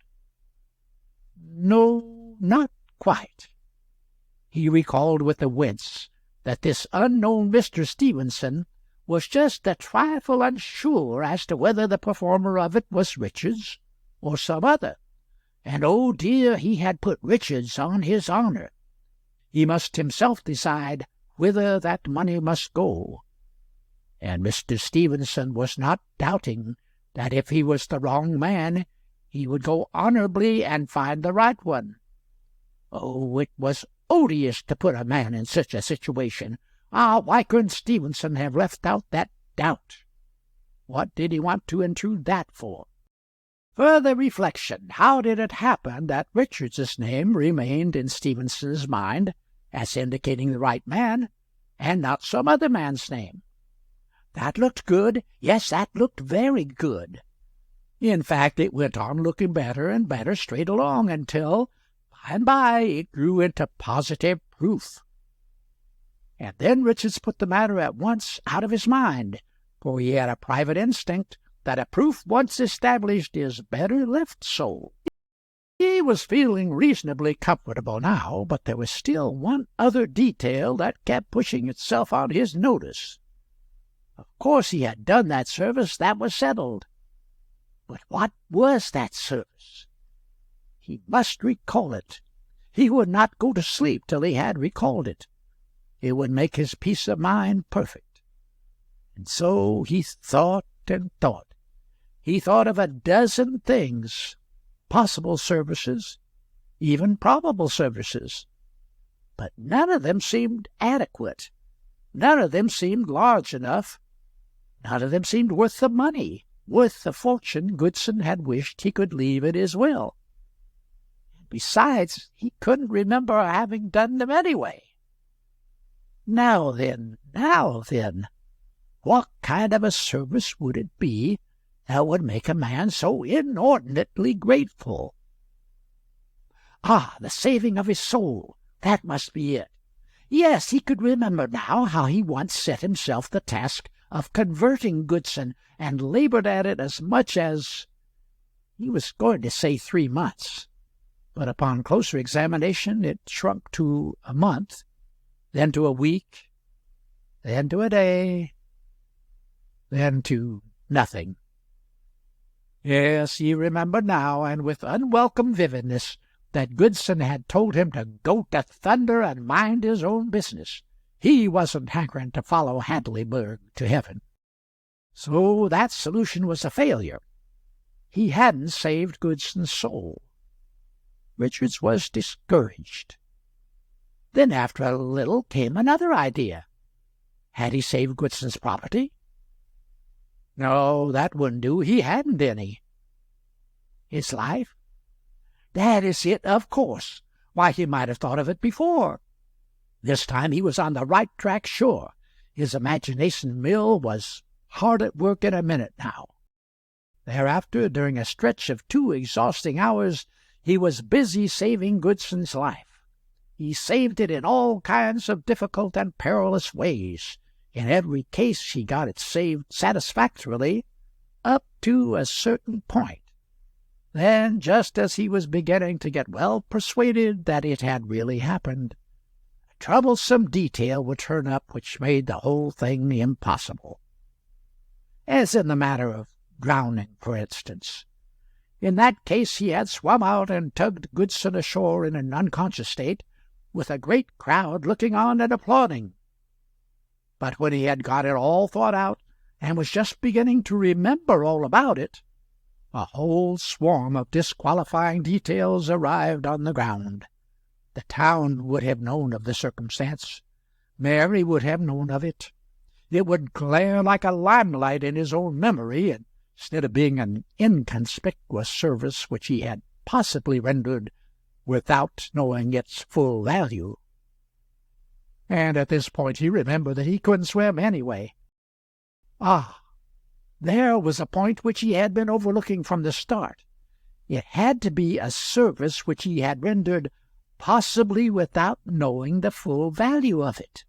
No, not quite. He recalled with a wince that this unknown Mr. Stevenson was just a trifle unsure as to whether the performer of it was Richards or some other. And, oh dear, he had put Richards on his honor. He must himself decide whither that money must go. And Mr. Stevenson was not doubting that if he was the wrong man, he would go honorably and find the right one. Oh, it was odious to put a man in such a situation. Ah, why couldn't Stevenson have left out that doubt? What did he want to intrude that for? Further reflection, how did it happen that Richards's name remained in Stevenson's mind as indicating the right man, and not some other man's name? That looked good. Yes, that looked very good. In fact, it went on looking better and better straight along until, by and by, it grew into positive proof. And then Richards put the matter at once out of his mind, for he had a private instinct that a proof once established is better left so. He was feeling reasonably comfortable now, but there was still one other detail that kept pushing itself on his notice. Of course he had done that service, that was settled. But what was that service? He must recall it. He would not go to sleep till he had recalled it. It would make his peace of mind perfect. And so he thought and thought. He thought of a dozen things, possible services, even probable services. But none of them seemed adequate. None of them seemed large enough. None of them seemed worth the money, worth the fortune Goodson had wished he could leave in his will. Besides, he couldn't remember having done them anyway. Now then, what kind of a service would it be that would make a man so inordinately grateful? Ah, the saving of his soul, that must be it. Yes, he could remember now how he once set himself the task of converting Goodson, and labored at it as much as, he was going to say 3 months, but upon closer examination it shrunk to a month, then to a week, then to a day, then to nothing. Yes, he remembered now, and with unwelcome vividness, that Goodson had told him to go to thunder and mind his own business. He wasn't hankering to follow Hadleyburg to heaven. So that solution was a failure. He hadn't saved Goodson's soul. Richards was discouraged. Then after a little came another idea. Had he saved Goodson's property? No, that wouldn't do. He hadn't any. His life? That is it, of course. Why, he might have thought of it before. This time he was on the right track, sure. His imagination mill was hard at work in a minute now. Thereafter, during a stretch of 2 exhausting hours, he was busy saving Goodson's life. He saved it in all kinds of difficult and perilous ways. In every case he got it saved satisfactorily up to a certain point. Then, just as he was beginning to get well persuaded that it had really happened, a troublesome detail would turn up which made the whole thing impossible. As in the matter of drowning, for instance. In that case he had swum out and tugged Goodson ashore in an unconscious state, with a great crowd looking on and applauding. But when he had got it all thought out, and was just beginning to remember all about it, a whole swarm of disqualifying details arrived on the ground. The town would have known of the circumstance. Mary would have known of it. It would glare like a limelight in his own memory, instead of being an inconspicuous service which he had possibly rendered without knowing its full value. And at this point he remembered that he couldn't swim anyway. Ah, there was a point which he had been overlooking from the start. It had to be a service which he had rendered possibly without knowing the full value of it.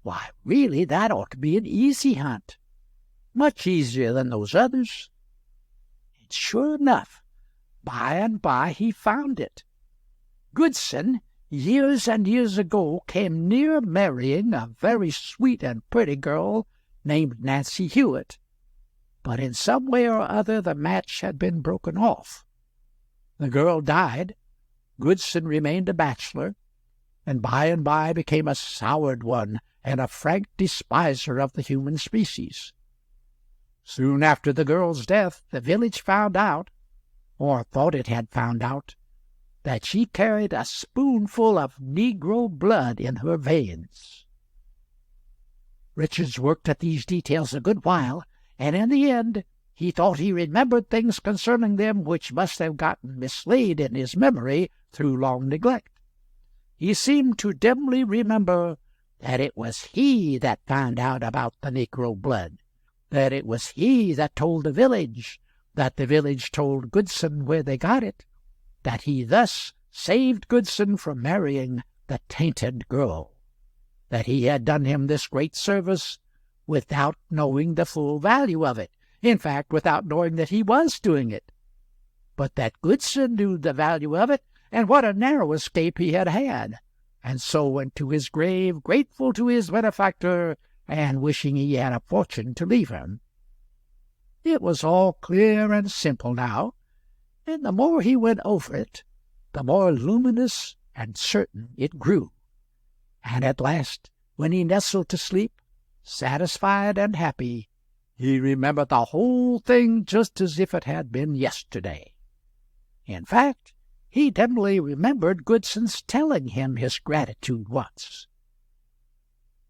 Why, really, that ought to be an easy hunt, much easier than those others. And sure enough, by and by he found it. Goodson, years and years ago, came near marrying a very sweet and pretty girl named Nancy Hewitt, but in some way or other the match had been broken off. The girl died, Goodson remained a bachelor, and by became a soured one and a frank despiser of the human species. Soon after the girl's death, the village found out, or thought it had found out, that she carried a spoonful of Negro blood in her veins. Richards worked at these details a good while, and in the end he thought he remembered things concerning them which must have gotten mislaid in his memory through long neglect. He seemed to dimly remember that it was he that found out about the Negro blood, that it was he that told the village, that the village told Goodson where they got it, that he thus saved Goodson from marrying the tainted girl, that he had done him this great service without knowing the full value of it, in fact, without knowing that he was doing it, but that Goodson knew the value of it, and what a narrow escape he had had, and so went to his grave grateful to his benefactor and wishing he had a fortune to leave him. It was all clear and simple now, and the more he went over it, the more luminous and certain it grew. And at last, when he nestled to sleep, satisfied and happy, he remembered the whole thing just as if it had been yesterday. In fact, he dimly remembered Goodson's telling him his gratitude once.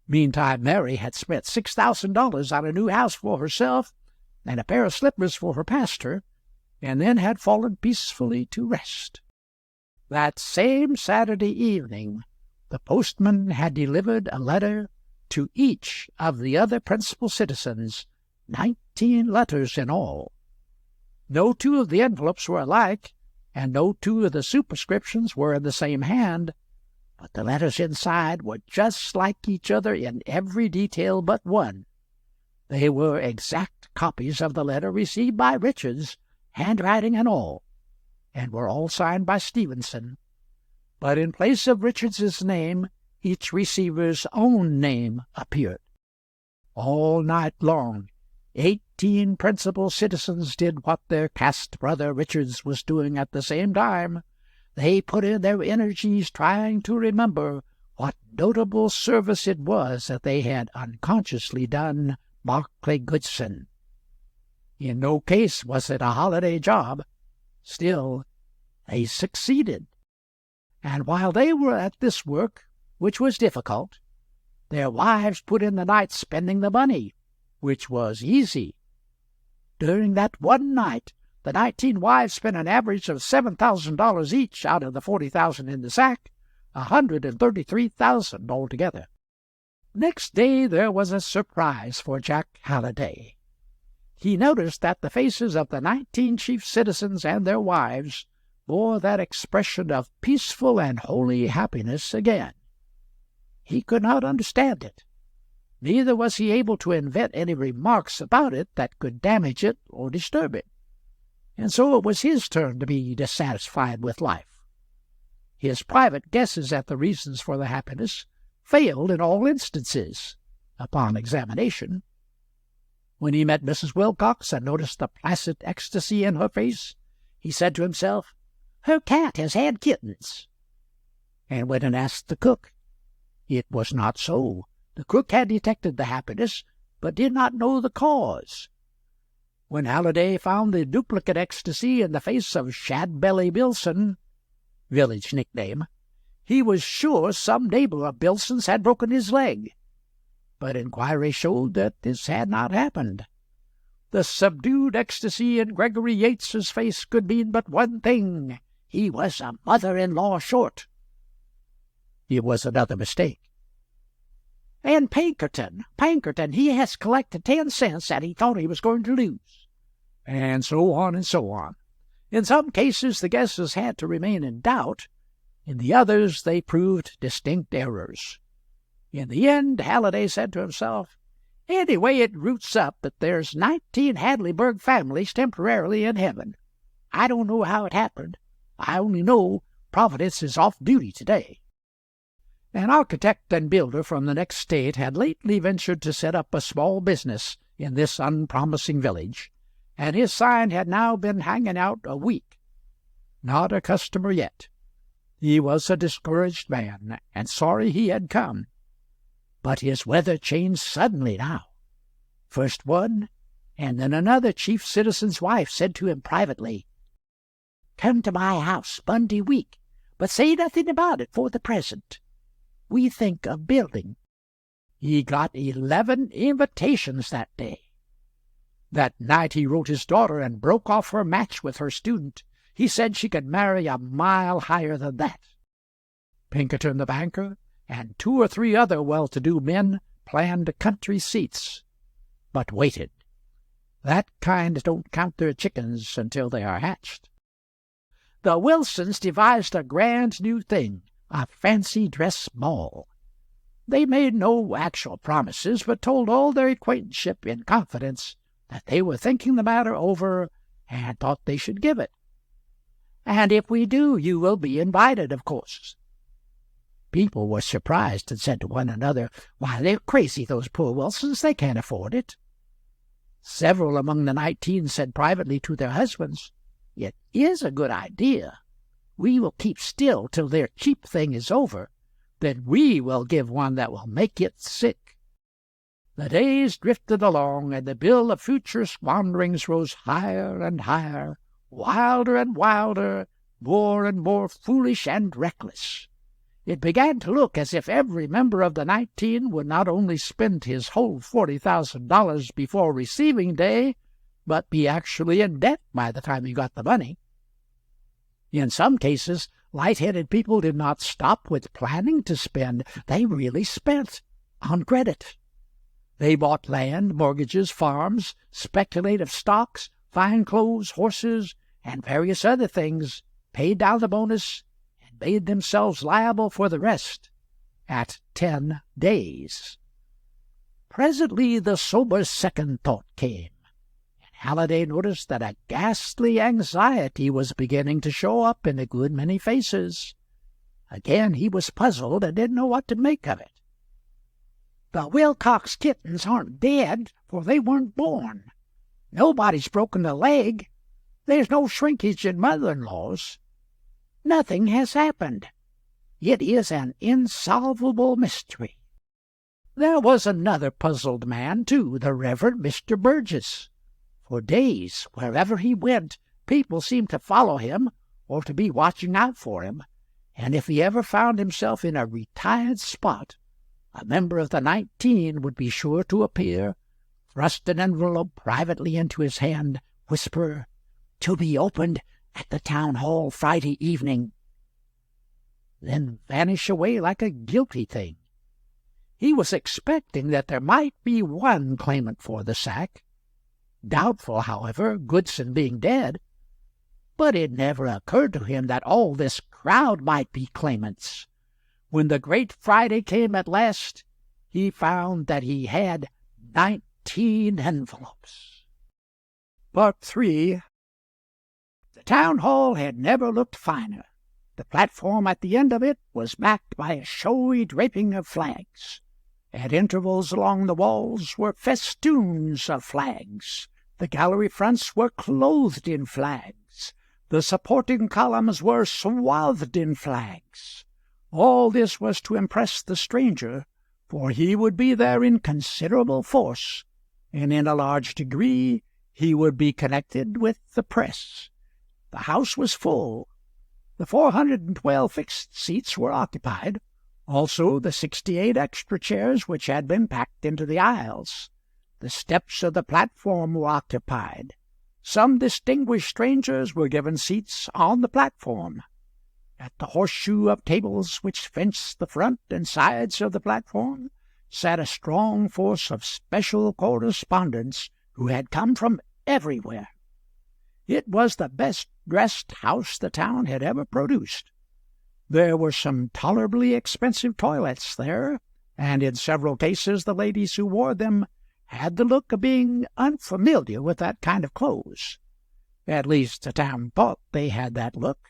Meantime, Mary had spent $6,000 on a new house for herself and a pair of slippers for her pastor, and then had fallen peacefully to rest. That same Saturday evening, the postman had delivered a letter to each of the other principal citizens, 19 letters in all. No two of the envelopes were alike, and no two of the superscriptions were in the same hand, but the letters inside were just like each other in every detail but one. They were exact copies of the letter received by Richards, handwriting and all, and were all signed by Stevenson. But in place of Richards's name, each receiver's own name appeared. All night long, 18 principal citizens did what their caste brother Richards was doing at the same time. They put in their energies trying to remember what notable service it was that they had unconsciously done Barclay Goodson. In no case was it a holiday job. Still, they succeeded. And while they were at this work, which was difficult, their wives put in the night spending the money, which was easy. During that one night, the 19 wives spent an average of $7,000 each out of the $40,000 in the sack, $133,000 altogether. Next day there was a surprise for Jack Halliday. He noticed that the faces of the 19 chief citizens and their wives bore that expression of peaceful and holy happiness again. He could not understand it. Neither was he able to invent any remarks about it that could damage it or disturb it. And so it was his turn to be dissatisfied with life. His private guesses at the reasons for the happiness failed in all instances, upon examination. When he met Mrs. Wilcox and noticed the placid ecstasy in her face, he said to himself, "Her cat has had kittens." And went and asked the cook. It was not so. The cook had detected the happiness, but did not know the cause. When Halliday found the duplicate ecstasy in the face of Shadbelly Bilson, village nickname, he was sure some neighbor of Bilson's had broken his leg. But inquiry showed that this had not happened. The subdued ecstasy in Gregory Yates's face could mean but one thing. He was a mother-in-law short. It was another mistake. And Pinkerton, he has collected 10 cents that he thought he was going to lose. And so on and so on. In some cases the guesses had to remain in doubt. In the others they proved distinct errors. In the end, Halliday said to himself, "Anyway, it roots up that there's 19 Hadleyburg families temporarily in heaven. I don't know how it happened. I only know Providence is off duty today." An architect and builder from the next state had lately ventured to set up a small business in this unpromising village, and his sign had now been hanging out a week. Not a customer yet. He was a discouraged man, and sorry he had come. But his weather changed suddenly now. First one, and then another chief citizen's wife said to him privately, "Come to my house Monday week. but say nothing about it for the present. We think of building." He got 11 invitations that day. That night he wrote his daughter and broke off her match with her student. He said she could marry a mile higher than that. Pinkerton the banker and 2 or 3 other well-to-do men planned country seats, but waited. That kind don't count their chickens until they are hatched. The Wilsons devised a grand new thing, a fancy dress ball. They made no actual promises, but told all their acquaintanceship in confidence that they were thinking the matter over and thought they should give it. "And if we do, you will be invited, of course." People were surprised and said to one another, "Why, they're crazy, those poor Wilsons. They can't afford it." Several among the 19 said privately to their husbands, "It is a good idea. We will keep still till their cheap thing is over. Then we will give one that will make it sick." The days drifted along, and the bill of future squanderings rose higher and higher, wilder and wilder, more and more foolish and reckless. It began to look as if every member of the 19 would not only spend his whole $40,000 before receiving day, but be actually in debt by the time he got the money. In some cases, light-headed people did not stop with planning to spend. They really spent on credit. They bought land, mortgages, farms, speculative stocks, fine clothes, horses, and various other things, paid down the bonus, and made themselves liable for the rest at 10 days. Presently the sober second thought came, and Halliday noticed that a ghastly anxiety was beginning to show up in a good many faces. Again he was puzzled and didn't know what to make of it. "The Wilcox kittens aren't dead, for they weren't born. Nobody's broken a leg. There's no shrinkage in mother-in-laws. Nothing has happened. It is an insolvable mystery." There was another puzzled man, too, the Reverend Mr. Burgess. For days, wherever he went, people seemed to follow him or to be watching out for him, and if he ever found himself in a retired spot, a member of the 19 would be sure to appear, thrust an envelope privately into his hand, whisper, "To be opened at the town hall Friday evening," then vanish away like a guilty thing. He was expecting that there might be one claimant for the sack. Doubtful, however, Goodson being dead. But it never occurred to him that all this crowd might be claimants. When the great Friday came at last, he found that he had 19 envelopes. Part 3. The town hall had never looked finer. The platform at the end of it was backed by a showy draping of flags. At intervals along the walls were festoons of flags. The gallery fronts were clothed in flags. The supporting columns were swathed in flags. All this was to impress the stranger, for he would be there in considerable force, and in a large degree he would be connected with the press. The house was full. The 412 fixed seats were occupied, also the 68 extra chairs which had been packed into the aisles. The steps of the platform were occupied. Some distinguished strangers were given seats on the platform. At the horseshoe of tables which fenced the front and sides of the platform sat a strong force of special correspondents who had come from everywhere. It was the best-dressed house the town had ever produced. There were some tolerably expensive toilets there, and in several cases the ladies who wore them had the look of being unfamiliar with that kind of clothes. At least the town thought they had that look.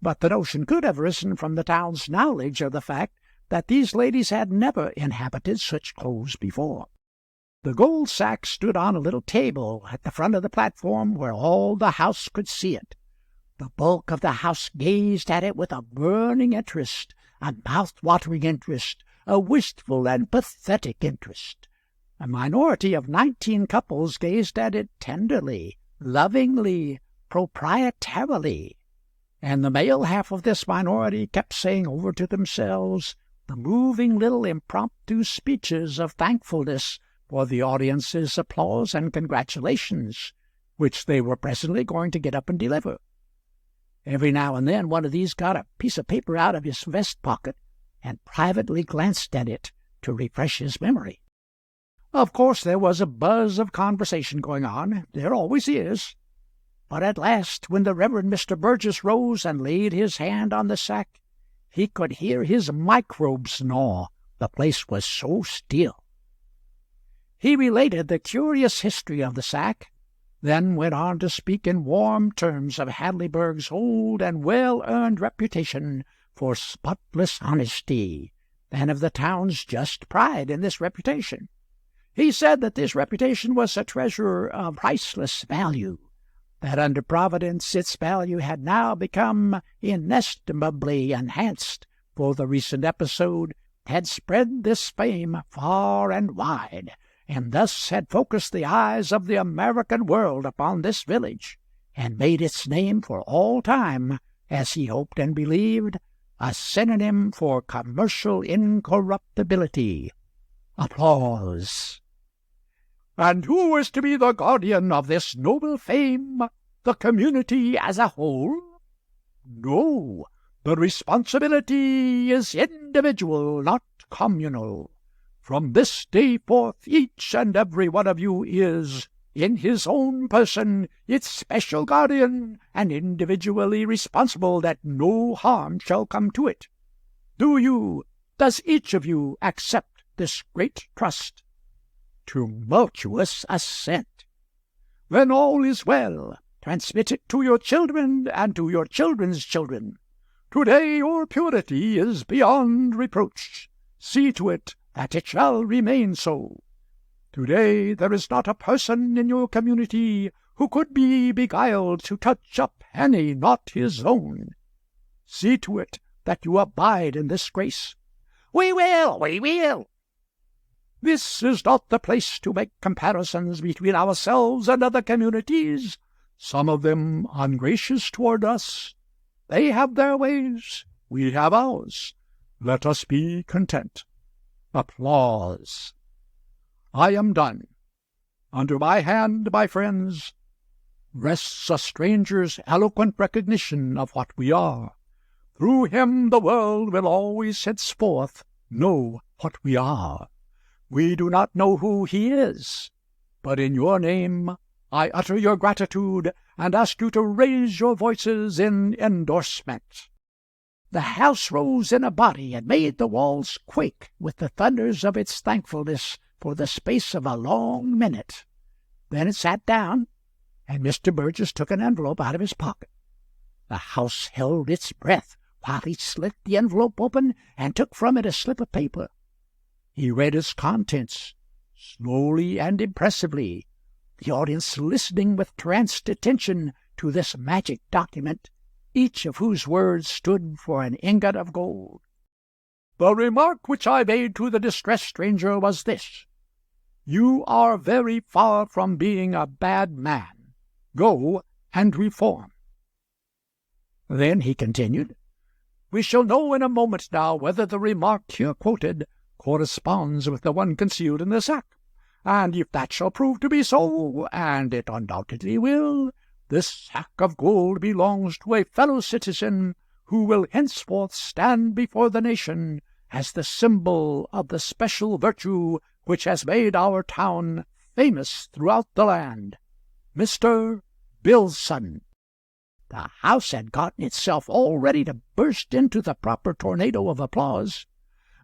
But the notion could have risen from the town's knowledge of the fact that these ladies had never inhabited such clothes before. The gold sack stood on a little table at the front of the platform where all the house could see it. The bulk of the house gazed at it with a burning interest, a mouth-watering interest, a wistful and pathetic interest. A minority of 19 couples gazed at it tenderly, lovingly, proprietarily, and the male half of this minority kept saying over to themselves the moving little impromptu speeches of thankfulness for the audience's applause and congratulations, which they were presently going to get up and deliver. Every now and then one of these got a piece of paper out of his vest pocket and privately glanced at it to refresh his memory. Of course there was a buzz of conversation going on. There always is. But at last, when the Reverend Mr. Burgess rose and laid his hand on the sack, he could hear his microbes gnaw. The place was so still. He related the curious history of the sack, then went on to speak in warm terms of Hadleyburg's old and well-earned reputation for spotless honesty, and of the town's just pride in this reputation. He said that this reputation was a treasure of priceless value, that under Providence its value had now become inestimably enhanced, for the recent episode had spread this fame far and wide, and thus had focused the eyes of the American world upon this village, and made its name for all time, as he hoped and believed, a synonym for commercial incorruptibility. Applause. And who is to be the guardian of this noble fame? The community as a whole? No, the responsibility is individual, not communal. From this day forth, each and every one of you is, in his own person, its special guardian, and individually responsible that no harm shall come to it. Does each of you accept this great trust? Tumultuous assent. Then all is well. Transmit it to your children and to your children's children. Today your purity is beyond reproach. See to it that it shall remain so. Today there is not a person in your community who could be beguiled to touch a penny not his own. See to it that you abide in this grace. We will, we will. This is not the place to make comparisons between ourselves and other communities, some of them ungracious toward us. They have their ways, we have ours. Let us be content. Applause. I am done. Under my hand, my friends, rests a stranger's eloquent recognition of what we are. Through him the world will always henceforth know what we are. We do not know who he is, but in your name I utter your gratitude and ask you to raise your voices in endorsement. The house rose in a body and made the walls quake with the thunders of its thankfulness for the space of a long minute. Then it sat down, and Mr. Burgess took an envelope out of his pocket. The house held its breath while he slit the envelope open and took from it a slip of paper. He read its contents, slowly and impressively, the audience listening with tranced attention to this magic document, each of whose words stood for an ingot of gold. The remark which I made to the distressed stranger was this: You are very far from being a bad man. Go and reform. Then he continued, We shall know in a moment now whether the remark here quoted corresponds with the one concealed in the sack, and if that shall prove to be so, and it undoubtedly will, this sack of gold belongs to a fellow citizen who will henceforth stand before the nation as the symbol of the special virtue which has made our town famous throughout the land, Mr. Billson. The house had gotten itself all ready to burst into the proper tornado of applause,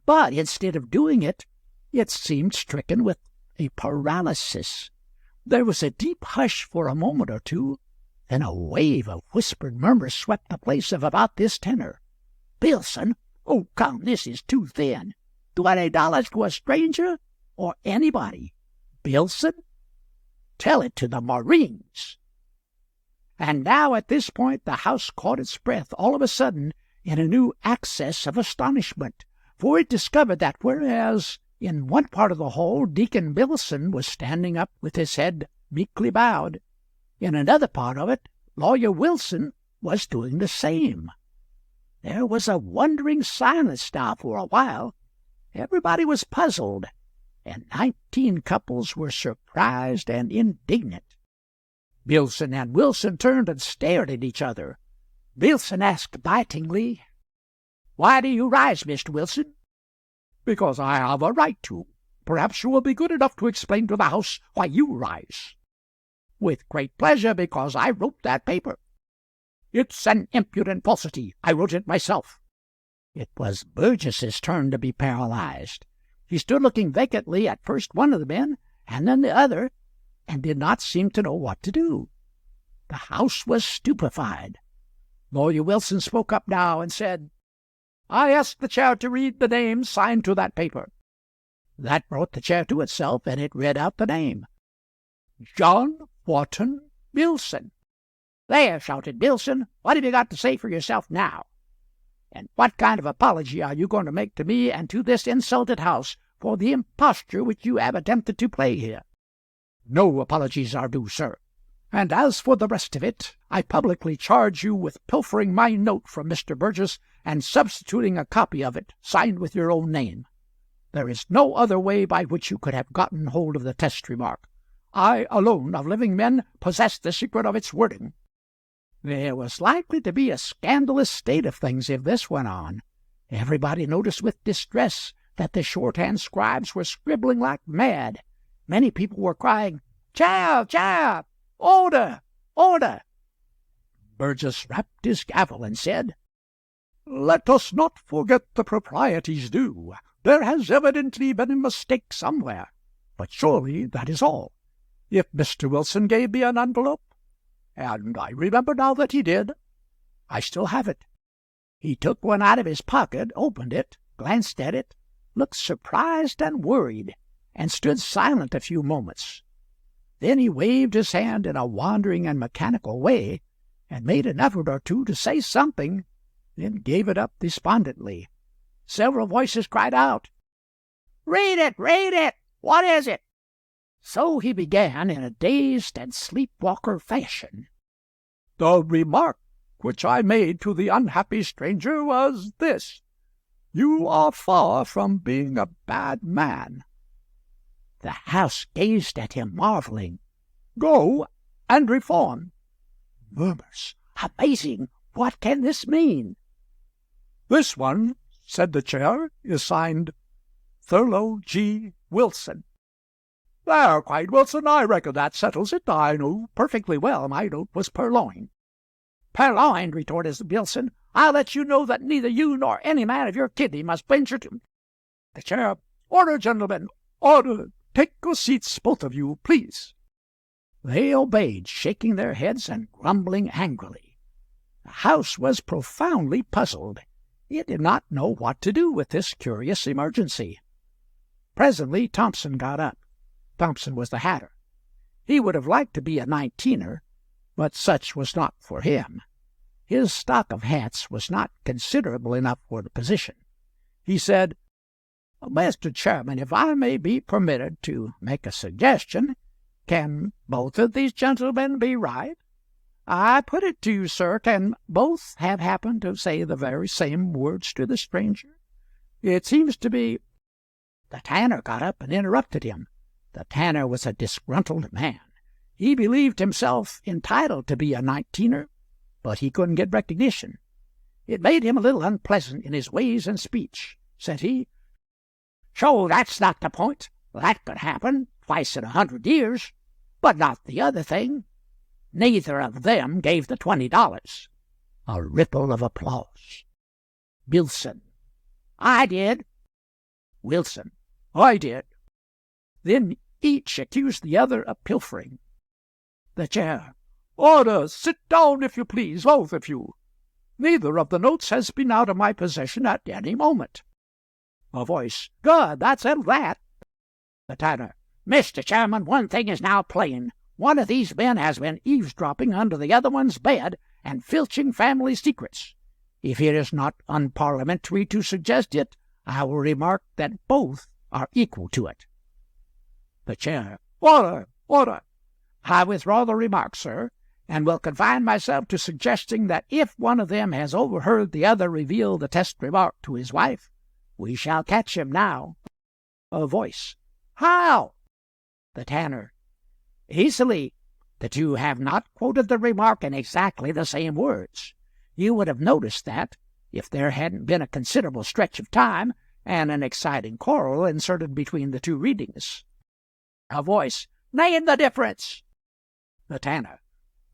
but instead of doing it, it seemed stricken with a paralysis. There was a deep hush for a moment or two, then a wave of whispered murmurs swept the place of about this tenor. Billson? Oh, come, this is too thin. $20 to a stranger or anybody? Billson? Tell it to the Marines. And now at this point the house caught its breath all of a sudden in a new access of astonishment, for it discovered that whereas in one part of the hall Deacon Billson was standing up with his head meekly bowed, in another part of it Lawyer Wilson, was doing the same. There was a wondering silence now for a while. Everybody was puzzled, and 19 couples were surprised and indignant. Billson and Wilson turned and stared at each other. Billson asked bitingly, "Why do you rise, Mr. Wilson?" "Because I have a right to. Perhaps you will be good enough to explain to the House why you rise." "With great pleasure, because I wrote that paper." "It's an impudent falsity. I wrote it myself." It was Burgess's turn to be paralyzed. He stood looking vacantly at first one of the men and then the other, and did not seem to know what to do. The House was stupefied. Lawyer Wilson spoke up now and said, "I ask the chair to read the name signed to that paper." That brought the chair to itself, and it read out the name. "John Wharton Billson." "There!" shouted Billson. "What have you got to say for yourself now? And what kind of apology are you going to make to me and to this insulted House for the imposture which you have attempted to play here?" "No apologies are due, sir. And as for the rest of it, I publicly charge you with pilfering my note from Mr. Burgess and substituting a copy of it, signed with your own name. There is no other way by which you could have gotten hold of the test remark. I alone of living men possess the secret of its wording." There was likely to be a scandalous state of things if this went on. Everybody noticed with distress that the shorthand scribes were scribbling like mad. Many people were crying, "Chair! Chair! Order! Order!" Burgess rapped his gavel and said, "Let us not forget the proprieties due. There has evidently been a mistake somewhere, but surely that is all. If Mr. Wilson gave me an envelope, and I remember now that he did, I still have it." He took one out of his pocket, opened it, glanced at it, looked surprised and worried, and stood silent a few moments. Then he waved his hand in a wandering and mechanical way, and made an effort or two to say something, then gave it up despondently. Several voices cried out, "Read it! Read it! What is it?" So he began in a dazed and sleepwalker fashion. "The remark which I made to the unhappy stranger was this: you are far from being a bad man." The House gazed at him, marveling. "Go and reform." Murmurs. "Amazing! What can this mean?" "This one," said the chair, "is signed Thurlow G. Wilson." "There," cried Wilson, "I reckon that settles it. I know perfectly well my note was purloined." "Purloined!" retorted Wilson. "I'll let you know that neither you nor any man of your kidney must venture to—" The chair, "Order, gentlemen, order! Take your seats, both of you, please." They obeyed, shaking their heads and grumbling angrily. The House was profoundly puzzled. It did not know what to do with this curious emergency. Presently Thompson got up. Thompson was the hatter. He would have liked to be a 19er, but such was not for him. His stock of hats was not considerable enough for the position. He said, "Mr. Chairman, if I may be permitted to make a suggestion, can both of these gentlemen be right? I put it to you, sir, can both have happened to say the very same words to the stranger? It seems to be—" The tanner got up and interrupted him. The tanner was a disgruntled man. He believed himself entitled to be a 19er, but he couldn't get recognition. It made him a little unpleasant in his ways and speech. Said he, "So that's not the point. That could happen twice in 100 years, but not the other thing. Neither of them gave the $20. A ripple of applause. Billson, "I did." Wilson, "I did." Then each accused the other of pilfering. The chair, "Order! Sit down, if you please, both of you. Neither of the notes has been out of my possession at any moment." A voice, "Good, that settled that." The tanner, "Mr. Chairman, one thing is now plain. One of these men has been eavesdropping under the other one's bed and filching family secrets. If it is not unparliamentary to suggest it, I will remark that both are equal to it." The chair, "Order! Order! I withdraw the remark, sir. and will confine myself to suggesting that if one of them has overheard the other reveal the test remark to his wife, we shall catch him now. A voice. How? The tanner. Easily. The two have not quoted the remark in exactly the same words. You would have noticed that, if there hadn't been a considerable stretch of time and an exciting quarrel inserted between the two readings. A voice. Name the difference. The tanner.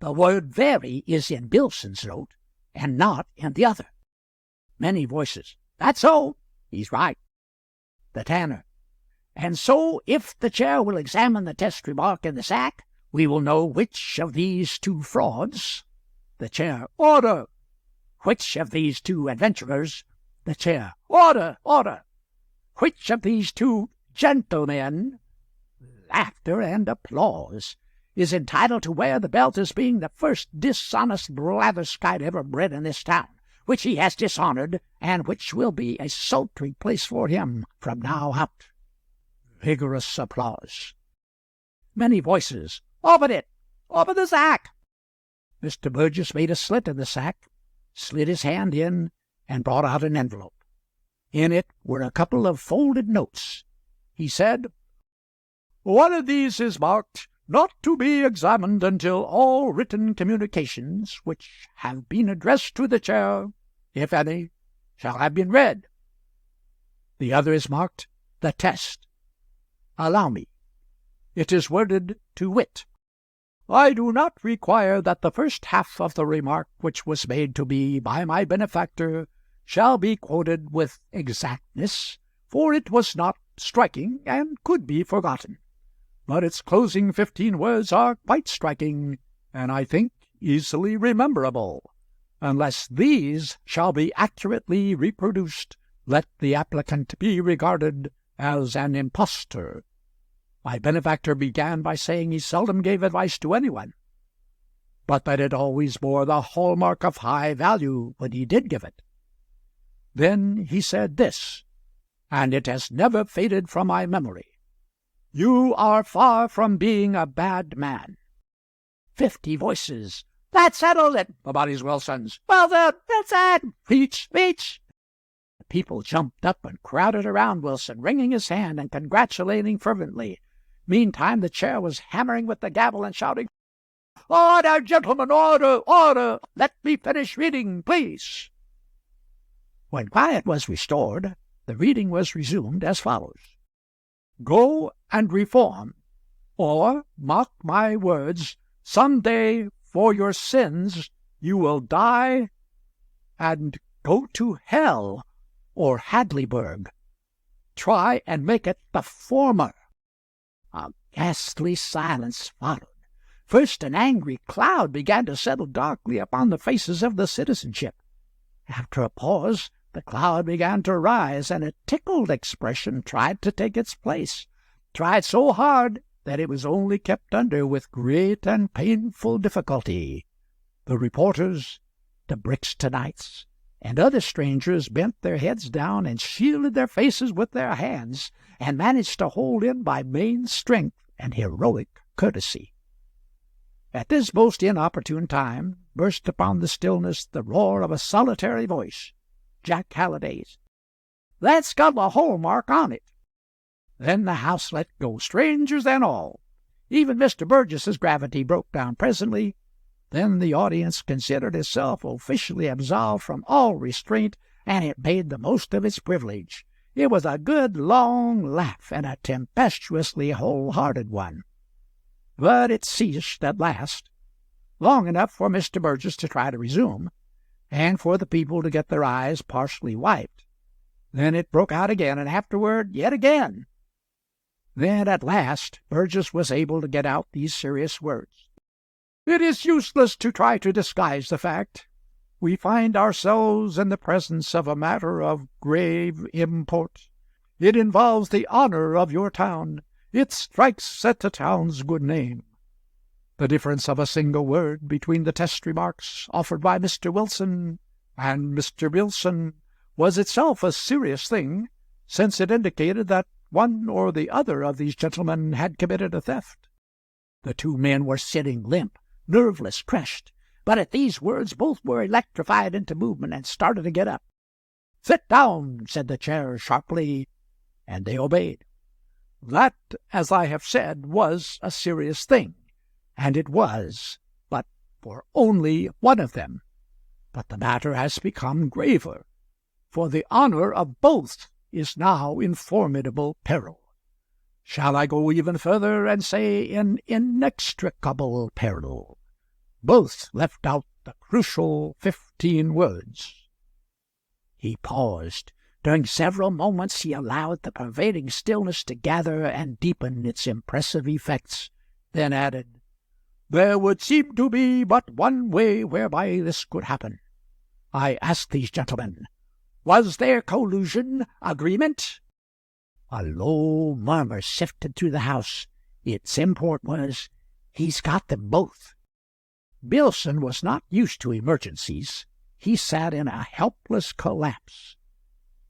The word very is in Billson's note, and not in the other. Many voices. That's so. He's right. The tanner. And so, if the chair will examine the test remark in the sack, we will know which of these two frauds. The chair. Order. Which of these two adventurers? The chair. Order, order. Which of these two gentlemen? Laughter and applause. Is entitled to wear the belt as being the first dishonest blatherskite ever bred in this town, which he has dishonored, and which will be a sultry place for him from now out. Vigorous applause. Many voices. Open it! Open the sack! Mr. Burgess made a slit in the sack, slid his hand in, and brought out an envelope. In it were a couple of folded notes. He said, One of these is marked, not to be examined until all written communications which have been addressed to the chair, if any, shall have been read. The other is marked, The Test. Allow me. It is worded to wit, I do not require that the first half of the remark which was made to me by my benefactor shall be quoted with exactness, for it was not striking and could be forgotten. But its closing 15 words are quite striking, and I think easily rememberable. Unless these shall be accurately reproduced, let the applicant be regarded as an impostor. My benefactor began by saying he seldom gave advice to anyone, but that it always bore the hallmark of high value when he did give it. Then he said this, and it has never faded from my memory. You are far from being a bad man. 50 voices. That settled it. The body's Wilson's. Well done. That's it. Speech, speech. The people jumped up and crowded around Wilson, wringing his hand and congratulating fervently. Meantime, the chair was hammering with the gavel and shouting, Order, gentlemen, order, order! Let me finish reading, please. When quiet was restored, the reading was resumed as follows. Go and reform, or, mark my words, some day for your sins you will die and go to hell or Hadleyburg. Try and make it the former. A ghastly silence followed. First an angry cloud began to settle darkly upon the faces of the citizenship. After a pause, the cloud began to rise, and a tickled expression tried to take its place, tried so hard that it was only kept under with great and painful difficulty. The reporters, the Brixtonites, and other strangers bent their heads down and shielded their faces with their hands, and managed to hold in by main strength and heroic courtesy. At this most inopportune time burst upon the stillness the roar of a solitary voice, Jack Halliday's. That's got the hallmark on it. Then the house let go, strangers and all. Even Mr. Burgess's gravity broke down presently. Then the audience considered itself officially absolved from all restraint, and it made the most of its privilege. It was a good long laugh, and a tempestuously whole-hearted one. But it ceased at last, long enough for Mr. Burgess to try to resume, and for the people to get their eyes partially wiped. Then it broke out again, and afterward yet again. Then at last Burgess was able to get out these serious words. It is useless to try to disguise the fact. We find ourselves in the presence of a matter of grave import. It involves the honor of your town. It strikes at the town's good name. The difference of a single word between the test remarks offered by Mr. Wilson and Mr. Wilson was itself a serious thing, since it indicated that one or the other of these gentlemen had committed a theft. The two men were sitting limp, nerveless, crushed. But at these words both were electrified into movement and started to get up. "Sit down," said the chair sharply, and they obeyed. That, as I have said, was a serious thing, and it was, but for only one of them. But the matter has become graver, for the honor of both is now in formidable peril. Shall I go even further and say in inextricable peril? Both left out the crucial 15 words. He paused. During several moments he allowed the pervading stillness to gather and deepen its impressive effects, then added, "There would seem to be but one way whereby this could happen. I ask these gentlemen, was there collusion, agreement?" A low murmur sifted through the house. Its import was, "He's got them both." Billson was not used to emergencies. He sat in a helpless collapse.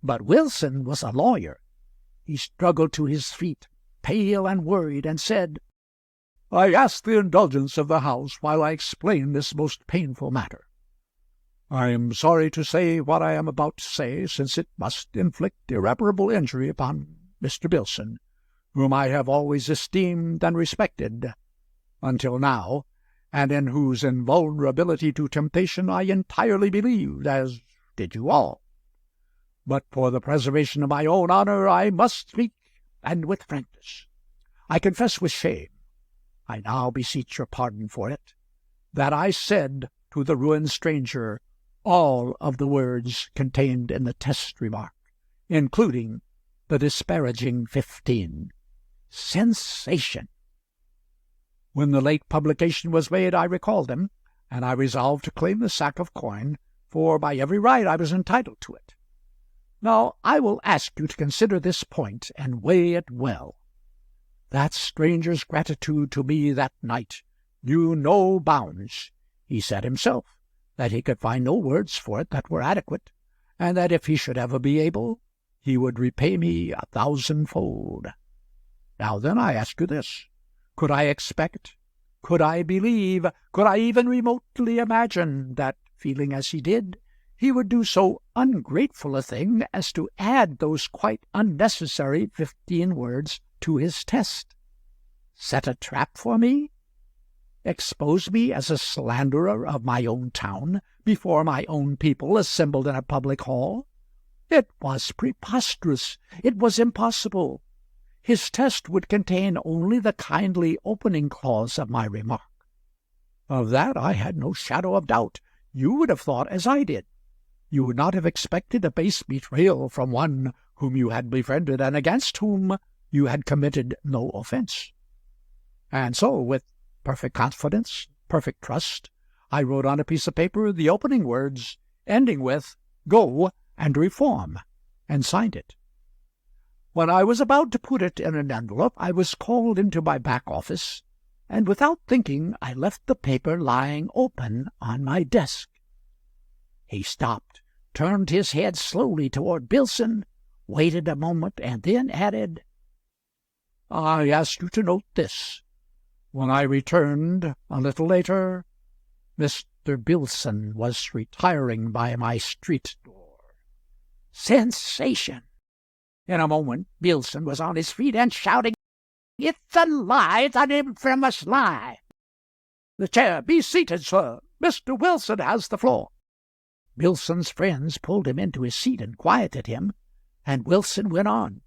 But Wilson was a lawyer. He struggled to his feet, pale and worried, and said, "I ask the indulgence of the House while I explain this most painful matter. I am sorry to say what I am about to say, since it must inflict irreparable injury upon Mr. Billson, whom I have always esteemed and respected until now, and in whose invulnerability to temptation I entirely believed, as did you all. But for the preservation of my own honor I must speak, and with frankness. I confess with shame, I now beseech your pardon for it, that I said to the ruined stranger all of the words contained in the test remark, including the disparaging 15. Sensation! When the late publication was made, I recalled them, and I resolved to claim the sack of coin, for by every right I was entitled to it. Now I will ask you to consider this point and weigh it well. That stranger's gratitude to me that night knew no bounds. He said himself that he could find no words for it that were adequate, and that if he should ever be able, he would repay me 1,000-fold. Now then, I ask you this. Could I expect, could I believe, could I even remotely imagine that, feeling as he did, he would do so ungrateful a thing as to add those quite unnecessary 15 words to his test? Set a trap for me? Expose me as a slanderer of my own town before my own people assembled in a public hall? It was preposterous. It was impossible. His test would contain only the kindly opening clause of my remark. Of that I had no shadow of doubt. You would have thought as I did. You would not have expected a base betrayal from one whom you had befriended and against whom you had committed no offense. And so, with perfect confidence, perfect trust, I wrote on a piece of paper the opening words, ending with "Go and reform," and signed it. When I was about to put it in an envelope, I was called into my back office, and without thinking I left the paper lying open on my desk. He stopped, turned his head slowly toward Billson, waited a moment, and then added, "I ask you to note this. When I returned a little later, Mr. Billson was retiring by my street door." Sensation! In a moment Billson was on his feet and shouting, "It's a lie! It's an infamous lie!" "The chair! Be seated, sir! Mr. Wilson has the floor." Billson's friends pulled him into his seat and quieted him, and Wilson went on.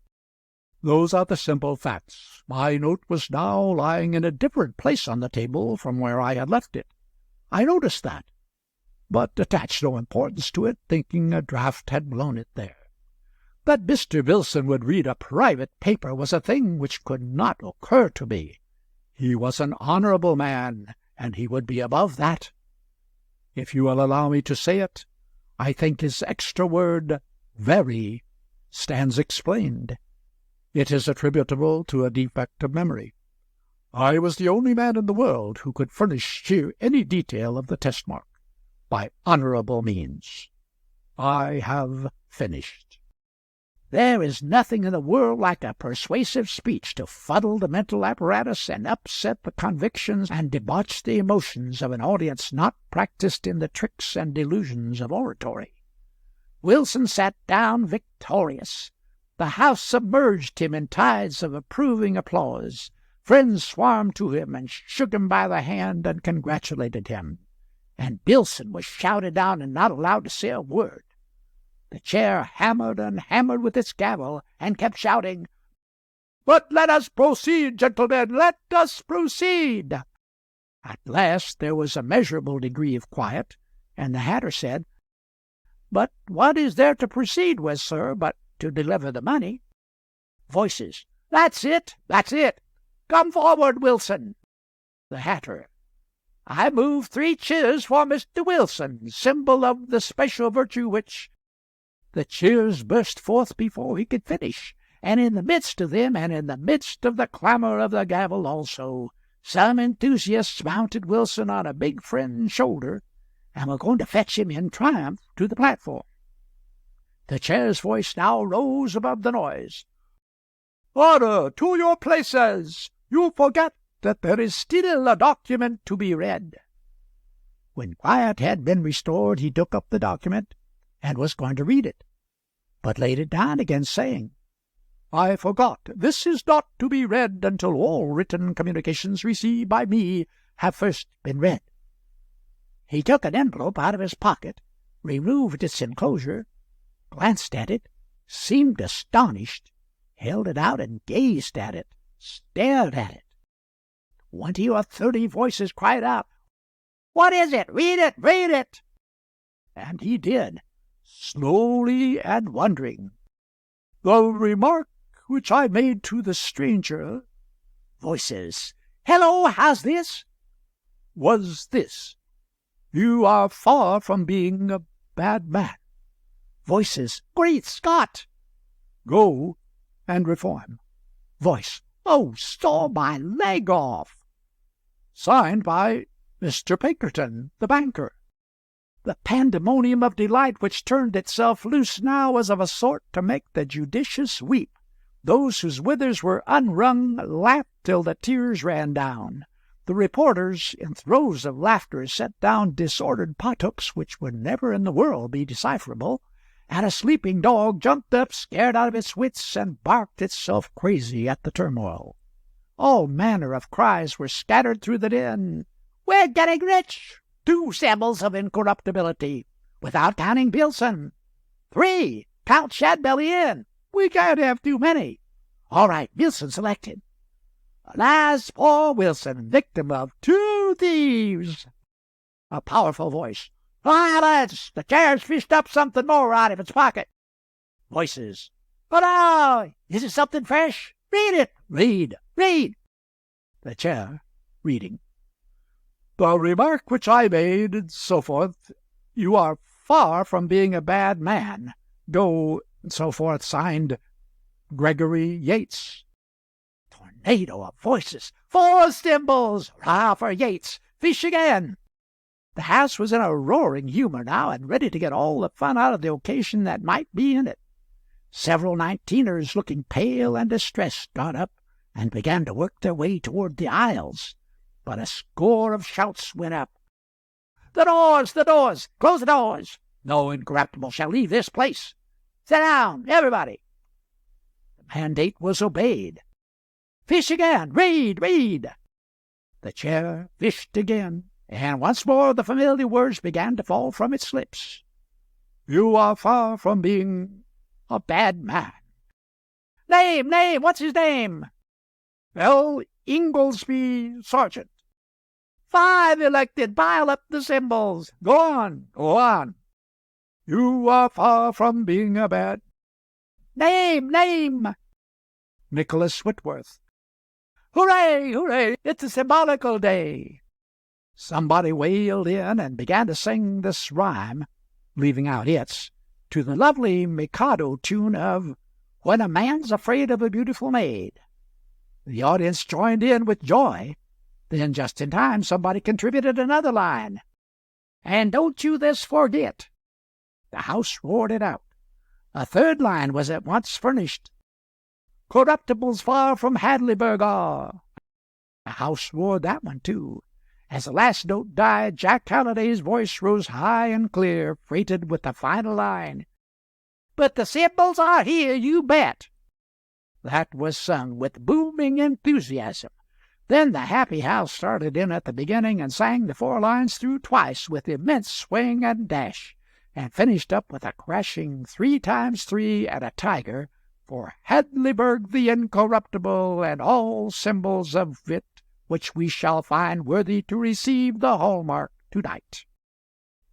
"Those are the simple facts. My note was now lying in a different place on the table from where I had left it. I noticed that, but attached no importance to it, thinking a draught had blown it there. That Mr. Billson would read a private paper was a thing which could not occur to me. He was an honorable man, and he would be above that. If you will allow me to say it, I think his extra word, 'very,' stands explained. It is attributable to a defect of memory. I was the only man in the world who could furnish here any detail of the test mark, by honorable means. I have finished." There is nothing in the world like a persuasive speech to fuddle the mental apparatus and upset the convictions and debauch the emotions of an audience not practiced in the tricks and delusions of oratory. Wilson sat down victorious. The house submerged him in tides of approving applause. Friends swarmed to him and shook him by the hand and congratulated him. And Billson was shouted down and not allowed to say a word. The chair hammered and hammered with its gavel, and kept shouting, "But let us proceed, gentlemen, let us proceed." At last there was a measurable degree of quiet, and the Hatter said, "But what is there to proceed with, sir, but to deliver the money?" Voices, "That's it, that's it. Come forward, Wilson." The Hatter, "I move 3 cheers for Mr. Wilson, symbol of the special virtue which—" The cheers burst forth before he could finish, and in the midst of them, and in the midst of the clamor of the gavel also, some enthusiasts mounted Wilson on a big friend's shoulder, and were going to fetch him in triumph to the platform. The chair's voice now rose above the noise. "Order! To your places! You forget that there is still a document to be read." When quiet had been restored, he took up the document and was going to read it, but laid it down again, saying, "I forgot. This is not to be read until all written communications received by me have first been read." He took an envelope out of his pocket, removed its enclosure, glanced at it, seemed astonished, held it out and gazed at it, stared at it. 20 or 30 voices cried out, "What is it? Read it! Read it!" And he did, slowly and wondering. "The remark which I made to the stranger," voices, "Hello, how's this?" "was this: you are far from being a bad man." Voices, "Great Scott!" "Go and reform." Voice, "Oh, saw my leg off." Signed by Mr. Pinkerton, the banker. The pandemonium of delight which turned itself loose now was of a sort to make the judicious weep. Those whose withers were unwrung laughed till the tears ran down. The reporters, in throes of laughter, set down disordered pothooks which would never in the world be decipherable, and a sleeping dog jumped up, scared out of its wits, and barked itself crazy at the turmoil. All manner of cries were scattered through the din. "We're getting rich! 2 symbols of incorruptibility, without counting Billson. 3, count Shadbelly in. We can't have too many. All right, Billson selected. Alas, poor Wilson, victim of 2 thieves." A powerful voice, "Silence! The chair's fished up something more out of its pocket." Voices, "But now, is it something fresh? Read it! Read! Read!" The chair, reading. "The remark which I made," and so forth. "You are far from being a bad man. Go," and so forth. Signed, Gregory Yates. Tornado of voices. 4 symbols! Hurrah for Yates! Fish again! The house was in a roaring humor now, and ready to get all the fun out of the occasion that might be in it. Several 19ers, looking pale and distressed, got up and began to work their way toward the aisles. But a score of shouts went up. "The doors! The doors! Close the doors! No incorruptible shall leave this place! Sit down, everybody!" The mandate was obeyed. "Fish again! Read! Read!" The chair fished again, and once more the familiar words began to fall from its lips. "You are far from being a bad man." "Name! Name! What's his name?" "L. Inglesby Sargent." 5 elected. Pile up the symbols. Go on. Go on. "You are far from being a bad—" "Name! Name!" "Nicholas Whitworth." "Hooray! Hooray! It's a symbolical day." Somebody wailed in and began to sing this rhyme, leaving out its, to the lovely Mikado tune of "When a Man's Afraid of a Beautiful Maid." The audience joined in with joy. Then, just in time, somebody contributed another line. "And don't you this forget." The house roared it out. A third line was at once furnished. "Corruptible's far from Hadleyburg are." The house roared that one, too. As the last note died, Jack Halliday's voice rose high and clear, freighted with the final line. "But the symbols are here, you bet." That was sung with booming enthusiasm. Then the happy house started in at the beginning and sang the 4 lines through twice with immense swing and dash, and finished up with a crashing 3 times 3 and a tiger for Hadleyburg the incorruptible and all symbols of it which we shall find worthy to receive the hallmark to-night.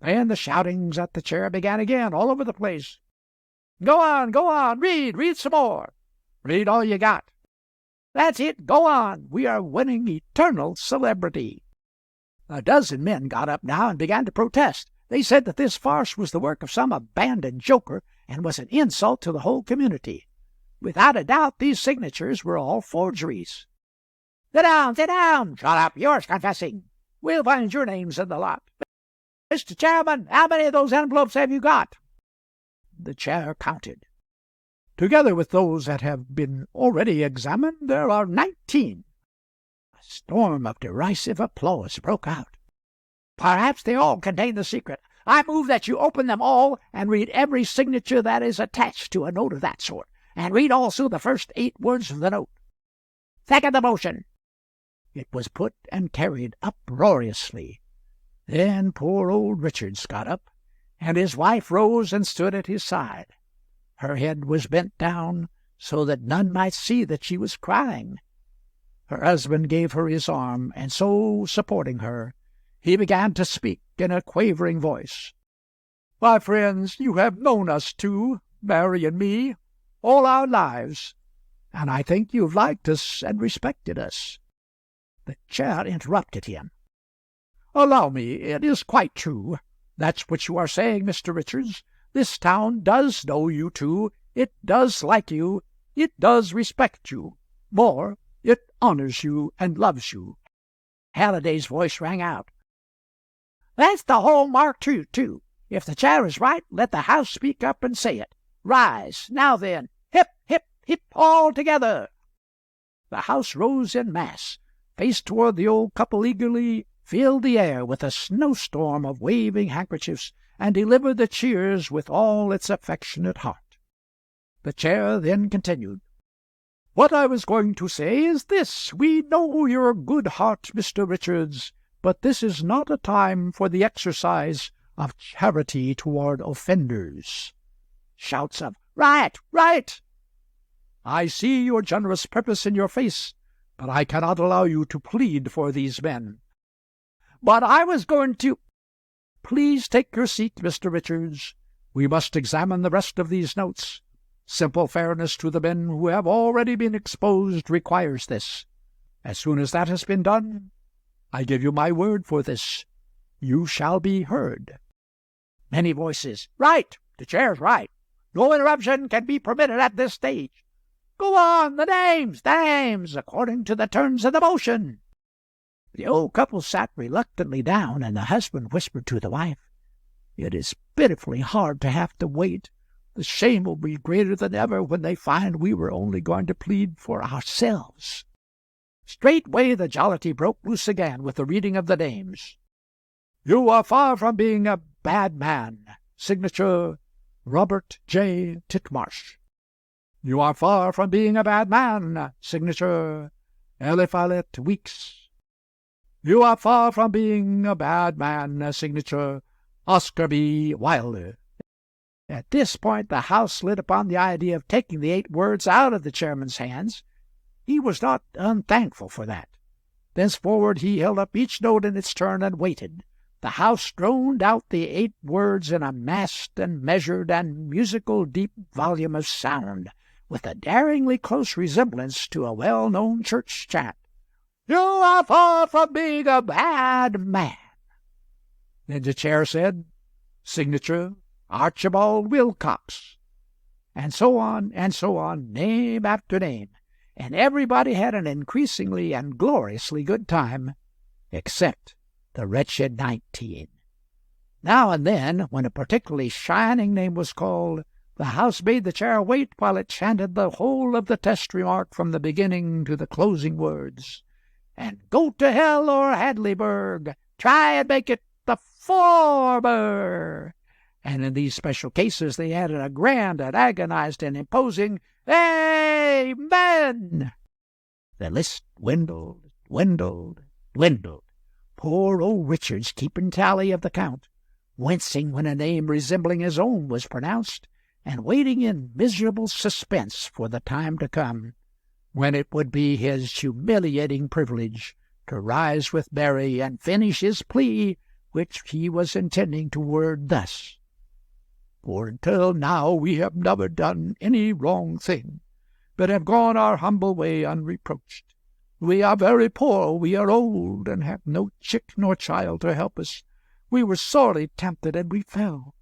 Then the shoutings at the chair began again all over the place. "Go on, read some more. Read all you got. That's it, go on. We are winning eternal celebrity." A dozen men got up now and began to protest. They said that this farce was the work of some abandoned joker and was an insult to the whole community. Without a doubt, these signatures were all forgeries. Sit down. Shut up, yours confessing. We'll find your names in the lot. Mr. Chairman, how many of those envelopes have you got?" The chair counted. "Together with those that have been already examined, there are 19. A storm of derisive applause broke out. "Perhaps they all contain the secret. I move that you open them all and read every signature that is attached to a note of that sort, and read also the first 8 words of the note." "Second the motion." It was put and carried uproariously. Then poor old Richards got up, and his wife rose and stood at his side. Her head was bent down so that none might see that she was crying. Her husband gave her his arm, and so, supporting her, he began to speak in a quavering voice. "My friends, you have known us two, Mary and me, all our lives, and I think you've liked us and respected us." The chair interrupted him. "Allow me, it is quite true. That's what you are saying, Mr. Richards. This town does know you two. It does like you. It does respect you. More, it honors you and loves you." Halliday's voice rang out. "That's the hallmark truth, too. If the chair is right, let the house speak up and say it. Rise. Now then, hip, hip, hip, all together." The house rose en masse, faced toward the old couple eagerly, filled the air with a snowstorm of waving handkerchiefs, and delivered the cheers with all its affectionate heart. The chair then continued. "What I was going to say is this. We know your good heart, Mr. Richards, but this is not a time for the exercise of charity toward offenders." Shouts of "Right, right!" "I see your generous purpose in your face, but I cannot allow you to plead for these men." "But I was going to—" "Please take your seat, Mr. Richards. We must examine the rest of these notes. Simple fairness to the men who have already been exposed requires this. As soon as that has been done, I give you my word for this, you shall be heard." Many voices. "Right! The chair's right. No interruption can be permitted at this stage. Go on, the names, according to the terms of the motion." The old couple sat reluctantly down, and the husband whispered to the wife, "It is pitifully hard to have to wait. The shame will be greater than ever when they find we were only going to plead for ourselves." Straightway the jollity broke loose again with the reading of the names. "You are far from being a bad man. Signature, Robert J. Titmarsh." "You are far from being a bad man. Signature, Eliphalet Weeks." "You are far from being a bad man. Signature, Oscar B. Wilder." At this point the house lit upon the idea of taking the 8 words out of the chairman's hands. He was not unthankful for that. Thenceforward he held up each note in its turn and waited. The house droned out the 8 words in a massed and measured and musical deep volume of sound, with a daringly close resemblance to a well-known church chant. "You are far from being a bad man." Then the chair said, "Signature, Archibald Wilcox," and so on, name after name, and everybody had an increasingly and gloriously good time, except the wretched 19. Now and then, when a particularly shining name was called, The house made the chair wait while it chanted the whole of the test remark from the beginning to the closing words. And go to hell or Hadleyburg, try and make it the former. And in these special cases they added a grand and agonized and imposing Amen. The list dwindled, dwindled. Poor old Richard's keeping tally of the count, wincing when a name resembling his own was pronounced, and waiting in miserable suspense for the time to come, when it would be his humiliating privilege to rise with Mary and finish his plea, which he was intending to word thus: For until now we have never done any wrong thing, but have gone our humble way unreproached. We are very poor, we are old, and have no chick nor child to help us. We were sorely tempted, and we fell.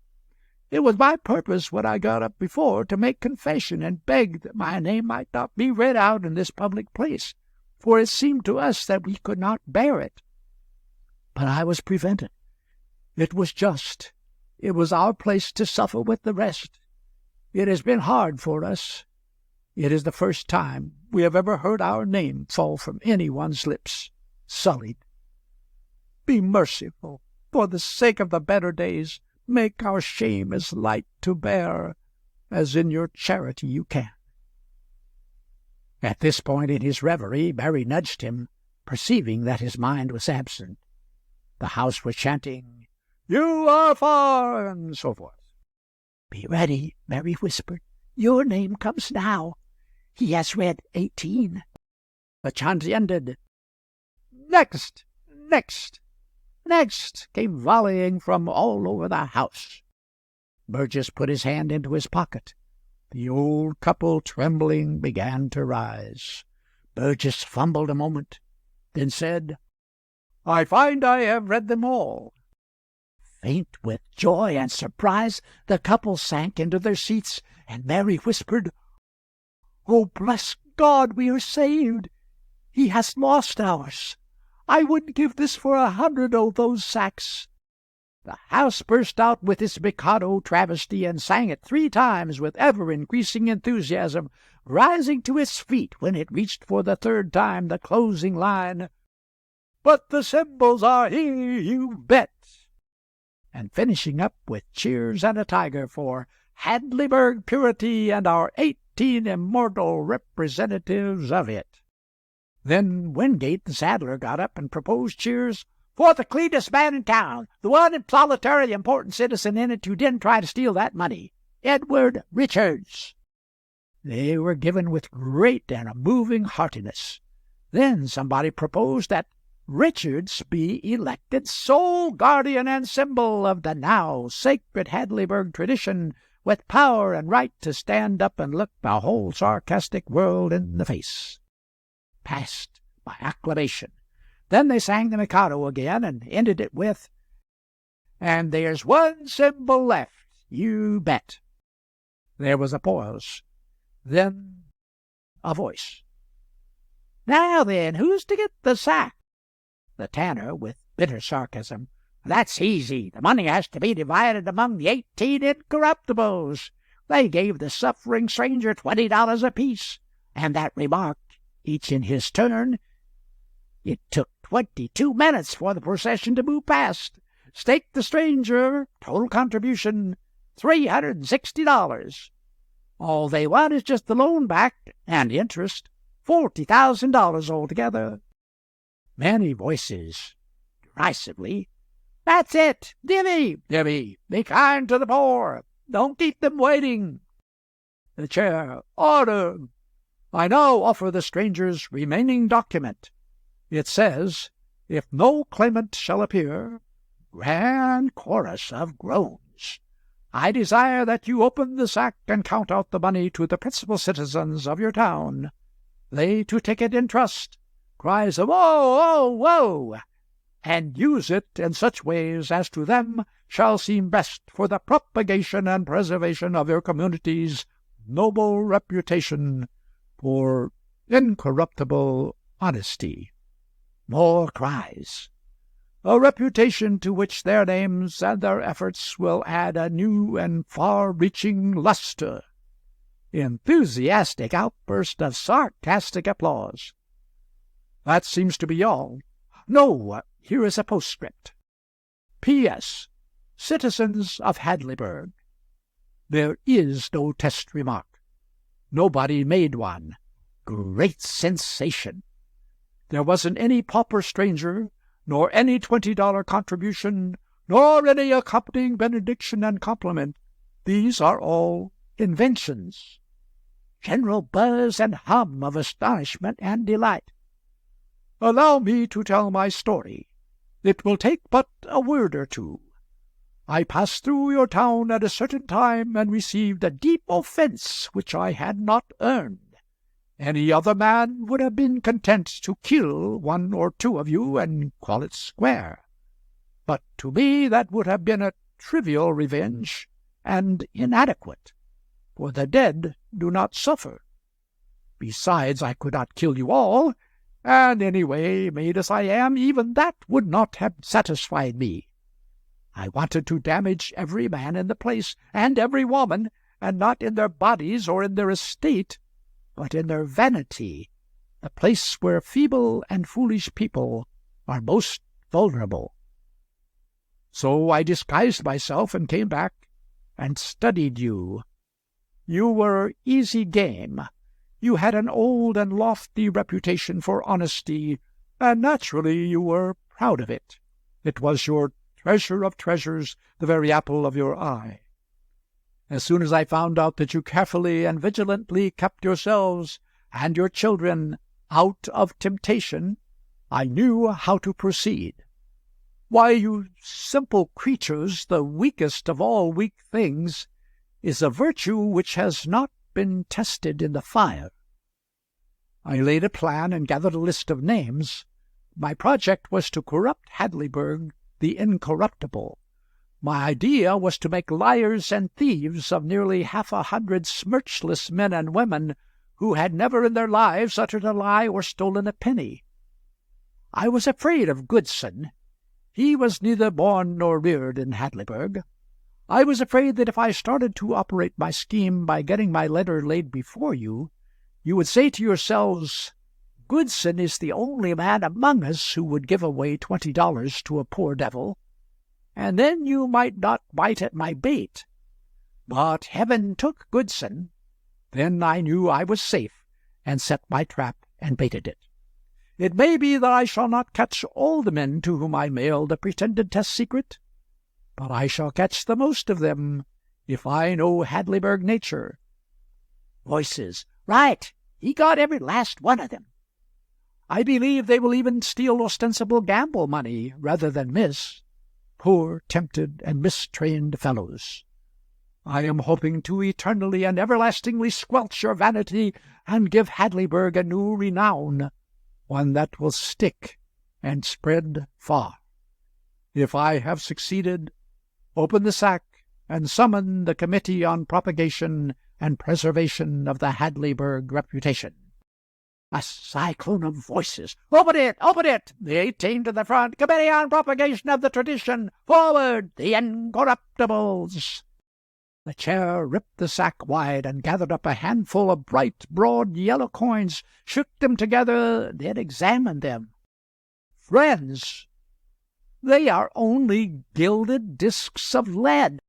It was my purpose, when I got up before, to make confession and beg that my name might not be read out in this public place, for it seemed to us that we could not bear it. But I was prevented. It was just. It was our place to suffer with the rest. It has been hard for us. It is the first time we have ever heard our name fall from anyone's lips, sullied. Be merciful. For the sake of the better days, make our shame as light to bear as in your charity you can. At this point in his reverie, Mary nudged him, perceiving that his mind was absent. The house was chanting, You are for, and so forth. Be ready, Mary whispered. Your name comes now. He has read 18. The chant ended. Next, next, next came volleying from all over the house. Burgess put his hand into his pocket. The old couple, trembling, began to rise. Burgess fumbled a moment, then said, I find I have read them all. Faint with joy and surprise, the couple sank into their seats, and Mary whispered, Oh, bless God, we are saved. He has lost ours. I wouldn't give this for 100 of those sacks. The house burst out with its Mikado travesty and sang it 3 times with ever-increasing enthusiasm, rising to its feet when it reached for the 3rd time the closing line, But the symbols are here, you bet, and finishing up with cheers and a tiger for Hadleyburg purity and our 18 immortal representatives of it. Then Wingate the saddler got up and proposed cheers for the cleanest man in town, the one solitary important citizen in it who didn't try to steal that money, Edward Richards. They were given with great and a moving heartiness. Then somebody proposed that Richards be elected sole guardian and symbol of the now sacred Hadleyburg tradition, with power and right to stand up and look the whole sarcastic world in the face. Passed by acclamation. Then they sang the Mikado again and ended it with, And there's one symbol left, you bet. There was a pause. Then a voice. Now then, who's to get the sack? The tanner, with bitter sarcasm. That's easy. The money has to be divided among the 18 incorruptibles. They gave the suffering stranger $20 apiece, and that remark, each in his turn. It took 22 minutes for the procession to move past. Stake the stranger, total contribution, $360. All they want is just the loan back and interest, $40,000 altogether. Many voices, derisively, That's it! Divvy! Divvy! Be kind to the poor! Don't keep them waiting! The chair, Order! I now offer the stranger's remaining document. It says, If no claimant shall appear, grand chorus of groans. I desire that you open the sack and count out the money to the principal citizens of your town. They to take it in trust, cries of Whoa, whoa, whoa, and use it in such ways as to them shall seem best for the propagation and preservation of your community's noble reputation for incorruptible honesty. More cries. a reputation to which their names and their efforts will add a new and far-reaching luster." Enthusiastic outburst of sarcastic applause. "That seems to be all." "No, here is a postscript. P.S. Citizens of Hadleyburg. There is no test remark. Nobody made one. Great sensation. There wasn't any pauper stranger, nor any $20 contribution, nor any accompanying benediction and compliment. These are all inventions." General buzz and hum of astonishment and delight. "Allow me to tell my story. It will take but a word or two. I passed through your town at a certain time and received a deep offence which I had not earned. Any other man would have been content to kill one or two of you and call it square. But to me that would have been a trivial revenge and inadequate, for the dead do not suffer. Besides, I could not kill you all, and anyway, made as I am, even that would not have satisfied me. I wanted to damage every man in the place, and every woman, and not in their bodies or in their estate, but in their vanity, the place where feeble and foolish people are most vulnerable. So I disguised myself and came back and studied you. You were easy game. You had an old and lofty reputation for honesty, and naturally you were proud of it. It was your treasure of treasures, the very apple of your eye. As soon as I found out that you carefully and vigilantly kept yourselves and your children out of temptation, I knew how to proceed. Why, you simple creatures, the weakest of all weak things is a virtue which has not been tested in the fire. I laid a plan and gathered a list of names. My project was to corrupt Hadleyburg, the incorruptible. My idea was to make liars and thieves of nearly 100 smirchless men and women who had never in their lives uttered a lie or stolen a penny. I was afraid of Goodson. He was neither born nor reared in Hadleyburg. I was afraid that if I started to operate my scheme by getting my letter laid before you, you would say to yourselves, "Goodson is the only man among us who would give away $20 to a poor devil," and then you might not bite at my bait. But heaven took Goodson. Then I knew I was safe, and set my trap and baited it. It may be that I shall not catch all the men to whom I mailed the pretended test secret, but I shall catch the most of them if I know Hadleyburg nature. Voices. Right. He got every last one of them. I believe they will even steal ostensible gamble money rather than miss. Poor, tempted, and mistrained fellows. I am hoping to eternally and everlastingly squelch your vanity and give Hadleyburg a new renown, one that will stick and spread far. If I have succeeded, open the sack and summon the Committee on Propagation and Preservation of the Hadleyburg Reputation. A cyclone of voices. Open it! Open it! The 18 to the front. Committee on Propagation of the Tradition. Forward! The Incorruptibles! The chair ripped the sack wide and gathered up a handful of bright, broad yellow coins, shook them together, then examined them. Friends, they are only gilded discs of lead.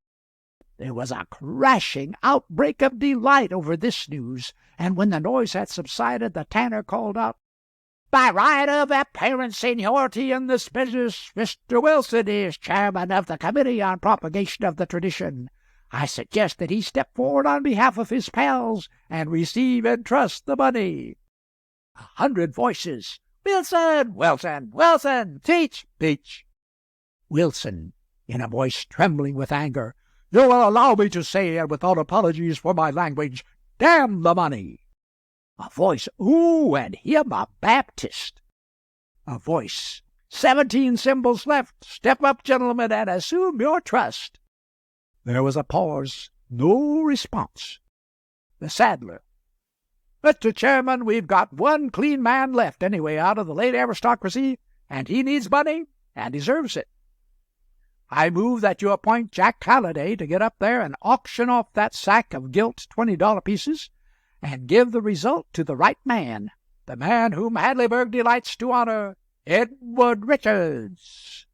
There was a crashing outbreak of delight over this news, and when the noise had subsided, the tanner called out, "By right of apparent seniority in this business, Mr. Wilson is chairman of the Committee on Propagation of the Tradition. I suggest that he step forward on behalf of his pals and receive and trust the money." 100 voices. "Wilson! Wilson! Wilson! Teach! Teach!" Wilson, in a voice trembling with anger, "You will allow me to say, and without apologies for my language, damn the money." A voice, "Ooh, and him a Baptist." A voice, 17 symbols left. Step up, gentlemen, and assume your trust." There was a pause. No response. The saddler, "Mr. Chairman, we've got one clean man left, anyway, out of the late aristocracy, and he needs money, and deserves it. I move that you appoint Jack Halliday to get up there and auction off that sack of gilt $20 pieces and give the result to the right man, the man whom Hadleyburg delights to honor, Edward Richards."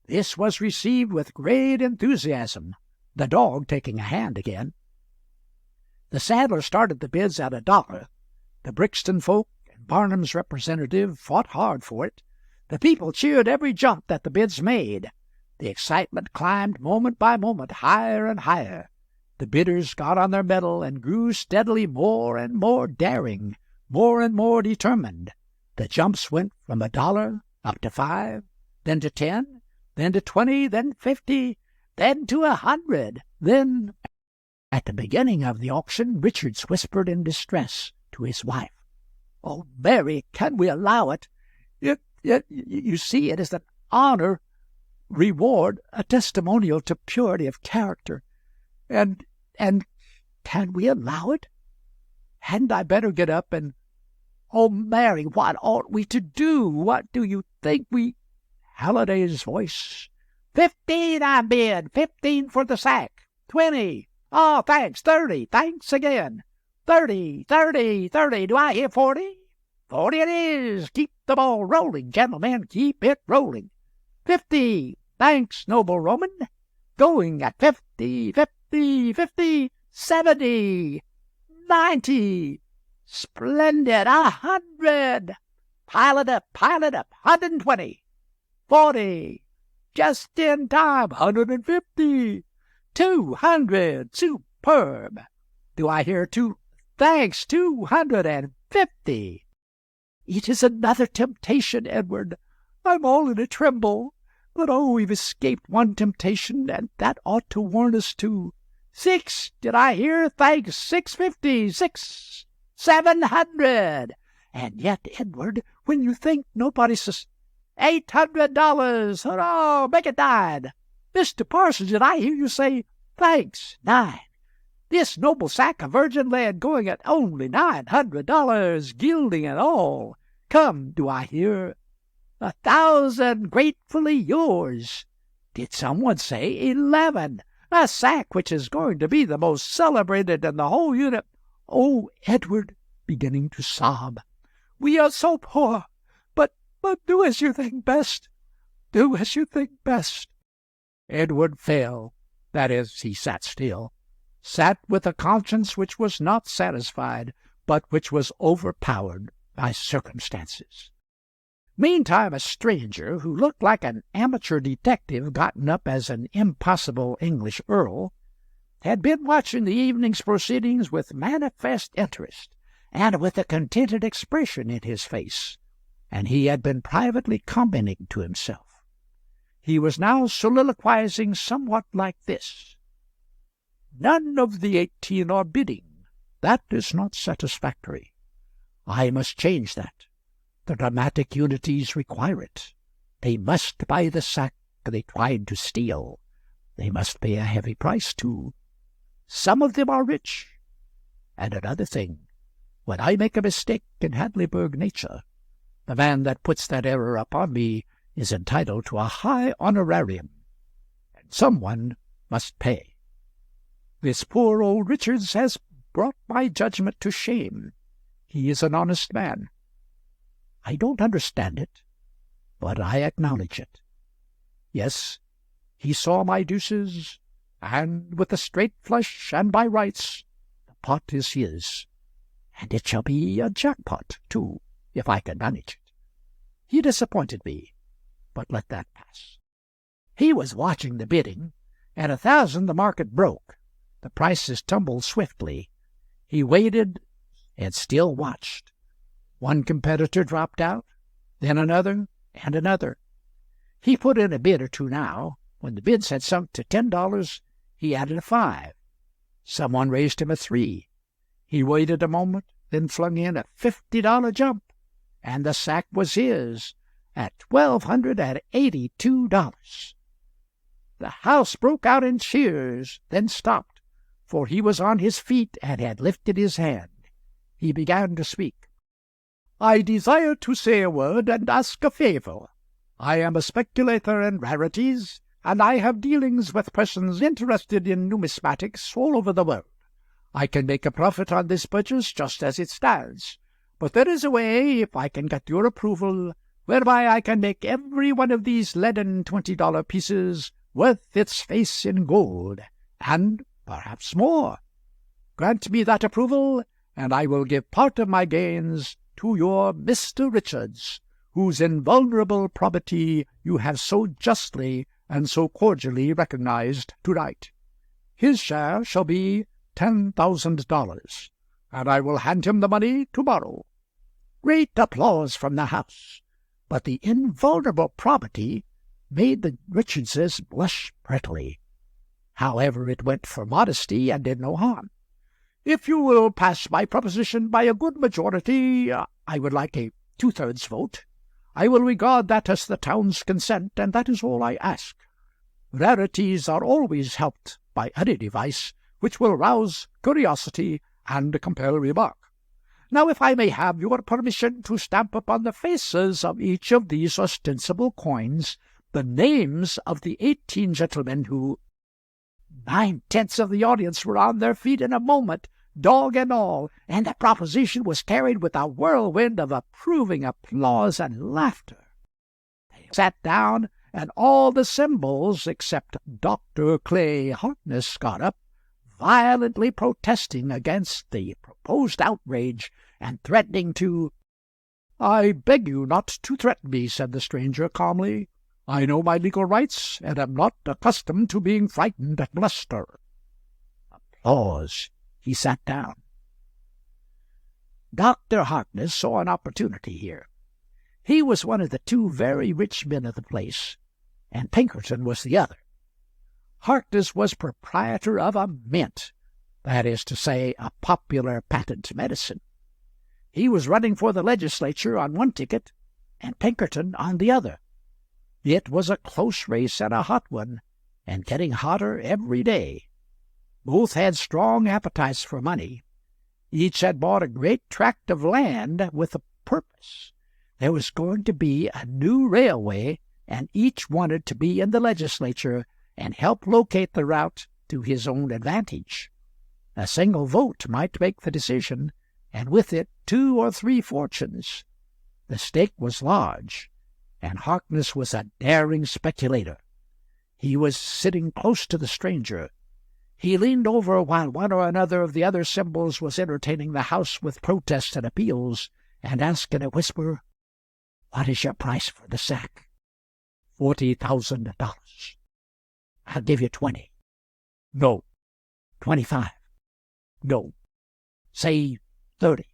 This was received with great enthusiasm, the dog taking a hand again. The saddler started the bids at $1. The Brixton folk and Barnum's representative fought hard for it. The people cheered every jump that the bids made. The excitement climbed moment by moment higher and higher. The bidders got on their mettle and grew steadily more and more daring, more and more determined. The jumps went from $1 up to $5, then to $10, then to $20, then $50, then to $100, then... At the beginning of the auction, Richards whispered in distress to his wife, "Oh, Mary, can we allow it? You see, it is an honor, reward, a testimonial to purity of character. And can we allow it? Hadn't I better get up and... Oh, Mary, what ought we to do? What do you think we..." Halliday's voice. "15 I bid. 15 for the sack. 20. Oh, thanks. 30. Thanks again. 30. Do I hear 40? 40 it is. Keep the ball rolling, gentlemen. Keep it rolling. 50. Thanks, noble Roman. Going at 50. 70. 90. Splendid. 100. Pile it up. 120. 40. Just in time. 150. 200. Superb. Do I hear Thanks. 250. It is another temptation, Edward. I'm all in a tremble. But oh, we've escaped one temptation, and that ought to warn us too. 6. Did I hear? Thanks. 650. 700. And yet, Edward, when you think nobody $800. Hurrah! Make it 9. Mr. Parsons, did I hear you say, thanks, 9? This noble sack of virgin lead going at only $900, gilding and all. Come, do I hear? 1,000, gratefully yours. Did someone say 11? A sack which is going to be the most celebrated in the whole unit. Oh, Edward, beginning to sob. We are so poor. But do as you think best. Do as you think best. Edward fell. That is, he sat still. Sat with a conscience which was not satisfied, but which was overpowered by circumstances. Meantime, a stranger, who looked like an amateur detective gotten up as an impossible English earl, had been watching the evening's proceedings with manifest interest, and with a contented expression in his face, and he had been privately commenting to himself. He was now soliloquizing somewhat like this: "None of the 18 are bidding. That is not satisfactory. I must change that. The dramatic unities require it. They must buy the sack they tried to steal. They must pay a heavy price, too. Some of them are rich. And another thing, when I make a mistake in Hadleyburg nature, the man that puts that error upon me is entitled to a high honorarium, and someone must pay. This poor old Richards has brought my judgment to shame. He is an honest man. I don't understand it, but I acknowledge it. Yes, he saw my deuces, and with a straight flush and by rights, the pot is his, and it shall be a jackpot, too, if I can manage it. He disappointed me, but let that pass. He was watching the bidding. At 1,000 the market broke. The prices tumbled swiftly. He waited and still watched. One competitor dropped out, then another and another. He put in a bid or two now. When the bids had sunk to $10, he added a 5. Someone raised him a 3. He waited a moment, then flung in a $50 jump, and the sack was his at $1,282. The house broke out in cheers, then stopped, for he was on his feet and had lifted his hand. He began to speak. "I desire to say a word and ask a favor. I am a speculator in rarities, and I have dealings with persons interested in numismatics all over the world. I can make a profit on this purchase just as it stands, but there is a way, if I can get your approval, whereby I can make every one of these leaden $20 pieces worth its face in gold, and perhaps more. Grant me that approval, and I will give part of my gains to your Mr. Richards, whose invulnerable probity you have so justly and so cordially recognized to-night. His share shall be $10,000, and I will hand him the money to-morrow." Great applause from the house, but the invulnerable probity made the Richardses blush prettily. However, it went for modesty and did no harm. "If you will pass my proposition by a good majority, I would like a 2/3 vote. I will regard that as the town's consent, and that is all I ask. Rarities are always helped by any device which will rouse curiosity and compel remark. Now, if I may have your permission to stamp upon the faces of each of these ostensible coins the names of the 18 gentlemen who—" 9/10 of the audience were on their feet in a moment, dog and all, and the proposition was carried with a whirlwind of approving applause and laughter. They sat down, and all the Symbols, except Dr. Clay Harkness, got up, violently protesting against the proposed outrage, and threatening to— "I beg you not to threaten me," said the stranger calmly. "I know my legal rights, and am not accustomed to being frightened at bluster." Applause. He sat down. Dr. Harkness saw an opportunity here. He was one of the 2 very rich men of the place, and Pinkerton was the other. Harkness was proprietor of a mint, that is to say, a popular patent medicine. He was running for the legislature on one ticket, and Pinkerton on the other. It was a close race and a hot one, and getting hotter every day. Both had strong appetites for money. Each had bought a great tract of land with a purpose. There was going to be a new railway, and each wanted to be in the legislature and help locate the route to his own advantage. A single vote might make the decision, and with it 2 or 3 fortunes. The stake was large, and Harkness was a daring speculator. He was sitting close to the stranger. He leaned over while one or another of the other Symbols was entertaining the house with protests and appeals, and asked in a whisper, "What is your price for the sack?" $40,000. "I'll give you 20. "No." 25. "No." "Say 30.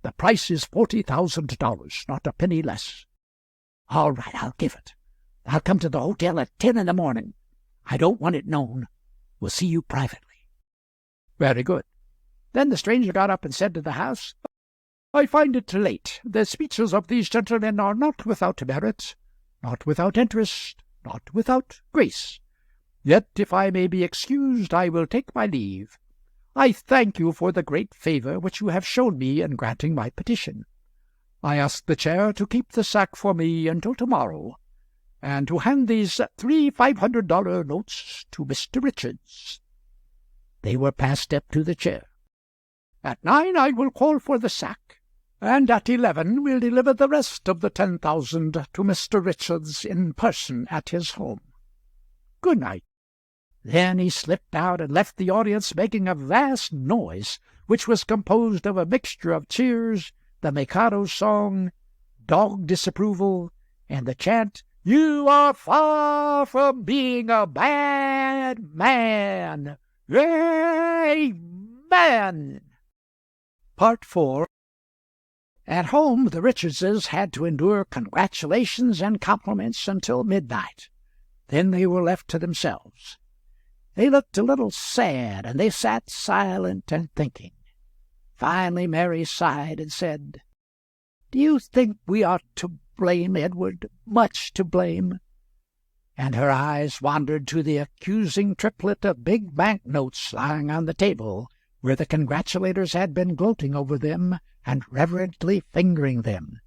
The price is $40,000, not a penny less." "All right, I'll give it. I'll come to the hotel at 10 in the morning. I don't want it known. We'll see you privately." "Very good." Then the stranger got up and said to the house, "I find it late. The speeches of these gentlemen are not without merit, not without interest, not without grace. Yet, if I may be excused, I will take my leave. I thank you for the great favor which you have shown me in granting my petition. I ask the chair to keep the sack for me until tomorrow, and to hand these 3 $500 notes to Mr. Richards." They were passed up to the chair. "At 9 I will call for the sack, and at 11 we'll deliver the rest of the 10,000 to Mr. Richards in person at his home. Good night." Then he slipped out and left the audience making a vast noise, which was composed of a mixture of cheers, the Mikado's song, dog disapproval, and the chant, "You are far from being a bad man. Amen." Part 4. At home, the Richardses had to endure congratulations and compliments until midnight. Then they were left to themselves. They looked a little sad, and they sat silent and thinking. Finally Mary sighed and said, "Do you think we are to blame, Edward, much to blame?" And her eyes wandered to the accusing triplet of big bank notes lying on the table, where the congratulators had been gloating over them and reverently fingering them.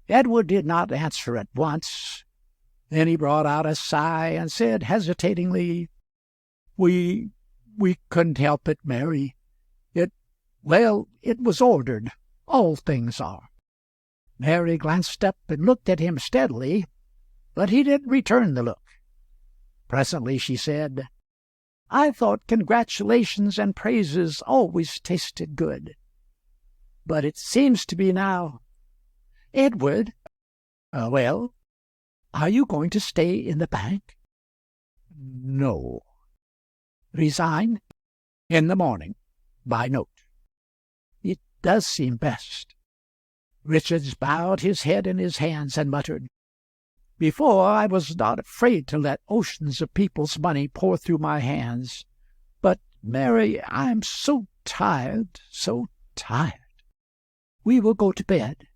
Edward did not answer at once. Then he brought out a sigh and said hesitatingly, We couldn't help it, Mary. It was ordered. All things are." Mary glanced up and looked at him steadily, but he didn't return the look. Presently she said, "I thought congratulations and praises always tasted good. But it seems to be now. Edward, well, are you going to stay in the bank?" "No." "Resign?" "In the morning, by note." "It does seem best." Richards bowed his head in his hands and muttered, "Before I was not afraid to let oceans of people's money pour through my hands. But, Mary, I'm so tired, so tired. We will go to bed."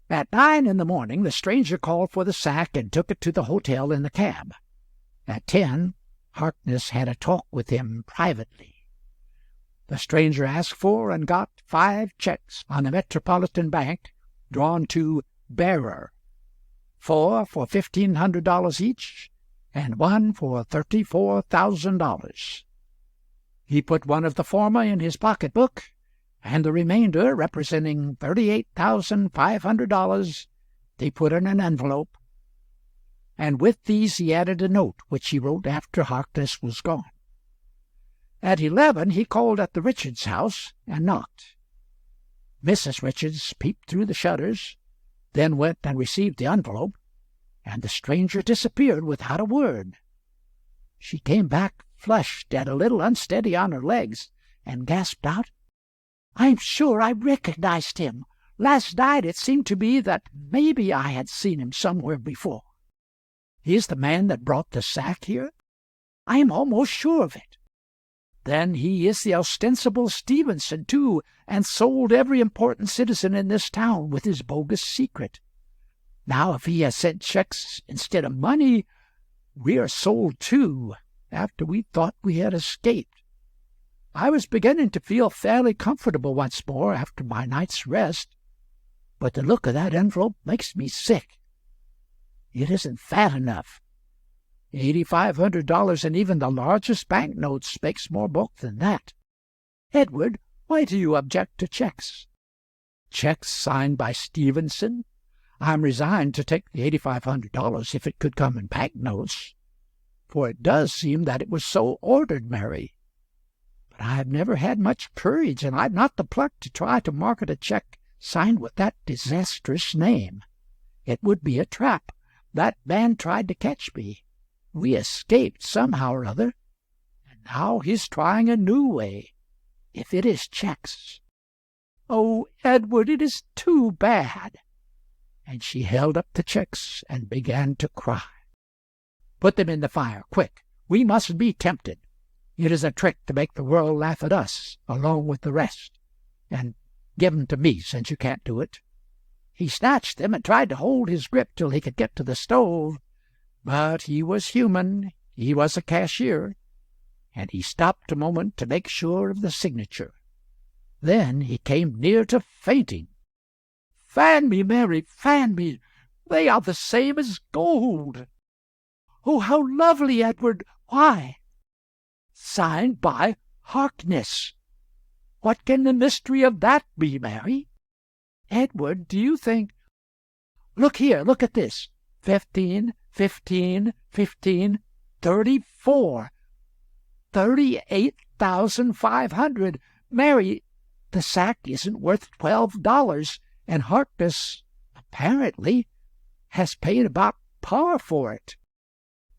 At 9 in the morning the stranger called for the sack and took it to the hotel in the cab. At 10 Harkness had a talk with him privately. The stranger asked for and got 5 checks on the Metropolitan Bank, drawn to bearer, 4 for $1,500 each, and 1 for $34,000. He put one of the former in his pocketbook, and the remainder, representing $38,500, he put in an envelope, and with these he added a note which he wrote after Harkness was gone. At 11 he called at the Richards house and knocked. Mrs. Richards peeped through the shutters, then went and received the envelope, and the stranger disappeared without a word. She came back flushed and a little unsteady on her legs, and gasped out, "I'm sure I recognized him. Last night it seemed to me that maybe I had seen him somewhere before. He's the man that brought the sack here? I am almost sure of it. Then he is the ostensible Stevenson, too, and sold every important citizen in this town with his bogus secret. Now, if he has sent checks instead of money, we are sold, too, after we thought we had escaped. I was beginning to feel fairly comfortable once more after my night's rest, but the look of that envelope makes me sick. It isn't fat enough. $8,500 in even the largest banknotes makes more bulk than that. Edward, why do you object to checks?" "Checks signed by Stevenson? I'm resigned to take the $8,500 if it could come in banknotes, for it does seem that it was so ordered, Mary. But I have never had much courage, and I've not the pluck to try to market a check signed with that disastrous name. It would be a trap. That man tried to catch me. We escaped somehow or other, and now he's trying a new way, if it is checks. Oh, Edward, it is too bad." And she held up the checks and began to cry. "Put them in the fire, quick. We mustn't be tempted. It is a trick to make the world laugh at us, along with the rest. And give 'em to me, since you can't do it." He snatched them and tried to hold his grip till he could get to the stove, but he was human. He was a cashier, and he stopped a moment to make sure of the signature. Then he came near to fainting. "Fan me, Mary, fan me. They are the same as gold." "Oh, how lovely, Edward! Why?" "Signed by Harkness. What can the mystery of that be, Mary? Edward, do you think— Look here, look at this. 15, 15, 15, 34. 38,500. Mary, the sack isn't worth $12, and Harkness, apparently, has paid about par for it.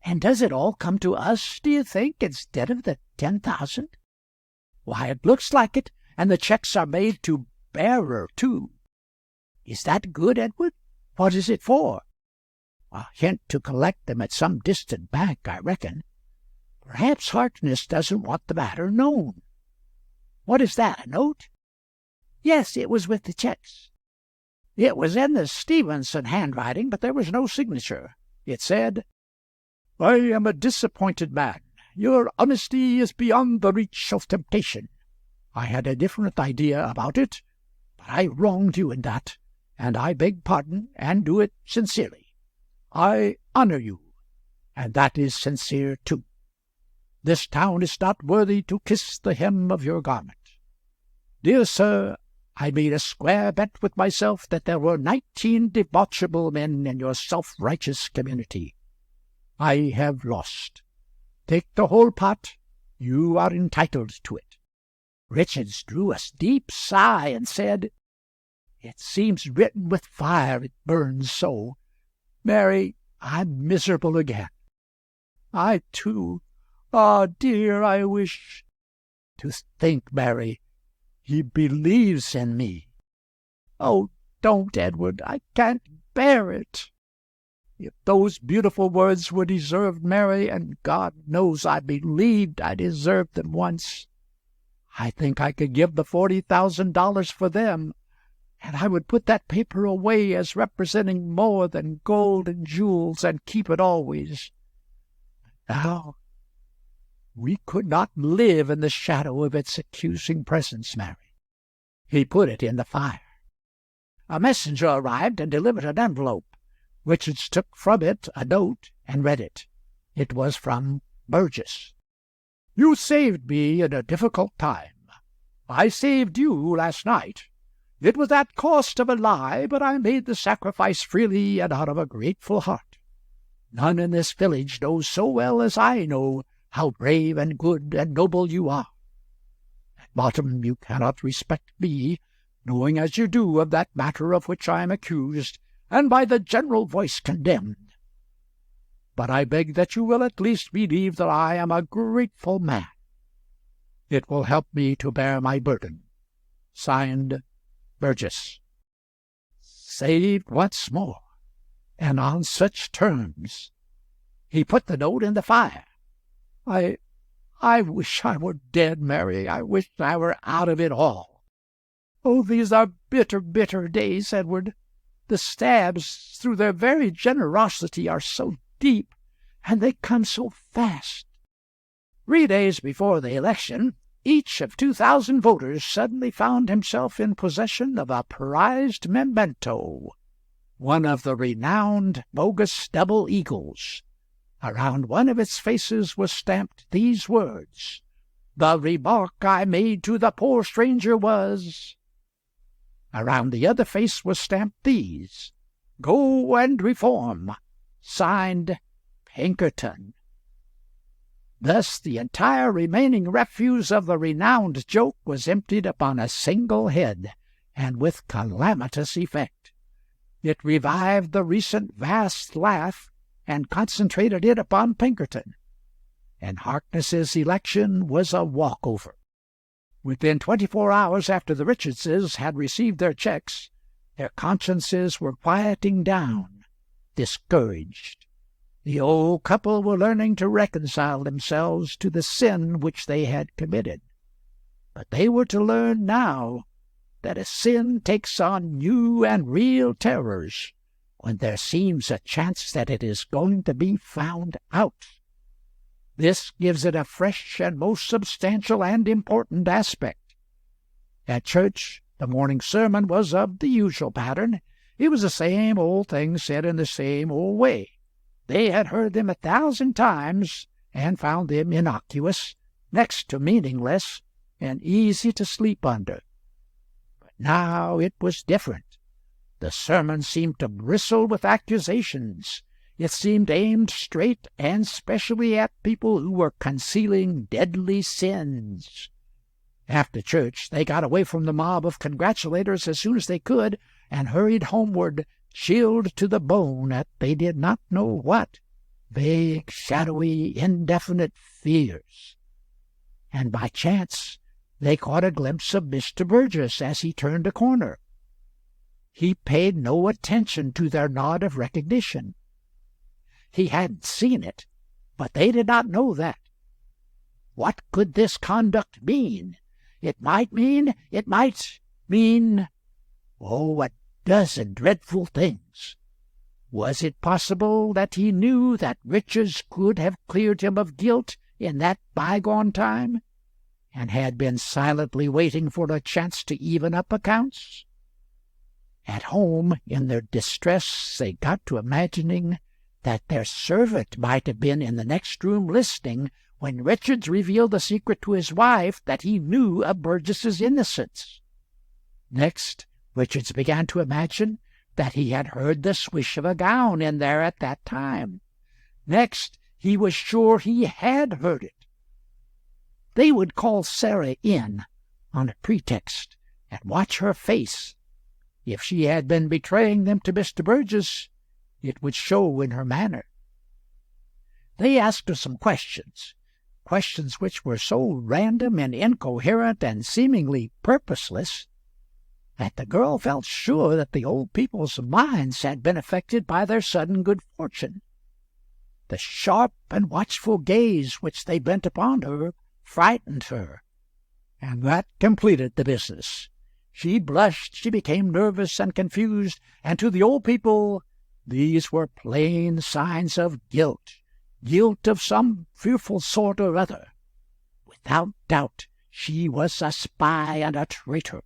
And does it all come to us, do you think, instead of the 10,000? Why, it looks like it, and the checks are made to bearer, too. Is that good, Edward? What is it for? A hint to collect them at some distant bank, I reckon. Perhaps Harkness doesn't want the matter known. What is that, a note?" "Yes, it was with the checks. It was in the Stevenson handwriting, but there was no signature. It said, 'I am a disappointed man. Your honesty is beyond the reach of temptation. I had a different idea about it, but I wronged you in that, and I beg pardon, and do it sincerely. I honor you, and that is sincere too. This town is not worthy to kiss the hem of your garment. Dear sir, I made a square bet with myself that there were 19 debauchable men in your self-righteous community. I have lost. Take the whole pot. You are entitled to it." Richards drew a deep sigh and said, "It seems written with fire, it burns so. Mary, I'm miserable again. I, too. Ah, dear, I wish— To think, Mary, he believes in me. Oh, don't, Edward, I can't bear it. If those beautiful words were deserved, Mary, and God knows I believed I deserved them once, I think I could give the $40,000 for them, and I would put that paper away as representing more than gold and jewels, and keep it always. Now, we could not live in the shadow of its accusing presence, Mary." He put it in the fire. A messenger arrived and delivered an envelope. Richards took from it a note and read it. It was from Burgess. "You saved me in a difficult time. I saved you last night. It was at cost of a lie, but I made the sacrifice freely and out of a grateful heart. None in this village knows so well as I know how brave and good and noble you are. At bottom you cannot respect me, knowing as you do of that matter of which I am accused, and by the general voice condemned. But I beg that you will at least believe that I am a grateful man. It will help me to bear my burden. Signed, Burgess." Saved once more, and on such terms. He put the note in the fire. I wish I were dead, Mary. I wish I were out of it all. Oh, these are bitter, bitter days, Edward. The stabs, through their very generosity, are so deep, and they come so fast. 3 days before the election, each of 2,000 voters suddenly found himself in possession of a prized memento, one of the renowned bogus double eagles. Around one of its faces was stamped these words: "The remark I made to the poor stranger was—" Around the other face was stamped these: "Go and reform. Signed, Pinkerton." Thus the entire remaining refuse of the renowned joke was emptied upon a single head, and with calamitous effect. It revived the recent vast laugh, and concentrated it upon Pinkerton, and Harkness's election was a walkover. Within 24 hours after the Richardses had received their checks, their consciences were quieting down, discouraged. The old couple were learning to reconcile themselves to the sin which they had committed. But they were to learn now that a sin takes on new and real terrors when there seems a chance that it is going to be found out. This gives it a fresh and most substantial and important aspect. At church, the morning sermon was of the usual pattern. It was the same old thing said in the same old way. They had heard them 1,000 times and found them innocuous, next to meaningless, and easy to sleep under. But now it was different. The sermon seemed to bristle with accusations. It seemed aimed straight and specially at people who were concealing deadly sins. After church, they got away from the mob of congratulators as soon as they could and hurried homeward, chilled to the bone at they did not know what, vague, shadowy, indefinite fears. And by chance they caught a glimpse of Mr. Burgess as he turned a corner. He paid no attention to their nod of recognition. He hadn't seen it, but they did not know that. What could this conduct mean? It might mean, oh, a dozen dreadful things. Was it possible that he knew that Richards could have cleared him of guilt in that bygone time, and had been silently waiting for a chance to even up accounts? At home, in their distress, they got to imagining that their servant might have been in the next room listening when Richards revealed the secret to his wife that he knew of Burgess's innocence. Next, Richards began to imagine that he had heard the swish of a gown in there at that time. Next, he was sure he had heard it. They would call Sarah in on a pretext and watch her face. If she had been betraying them to Mr. Burgess, it would show in her manner. They asked her some questions which were so random and incoherent and seemingly purposeless that the girl felt sure that the old people's minds had been affected by their sudden good fortune. The sharp and watchful gaze which they bent upon her frightened her, and that completed the business. She blushed, she became nervous and confused, and to the old people these were plain signs of guilt of some fearful sort or other. Without doubt, she was a spy and a traitor.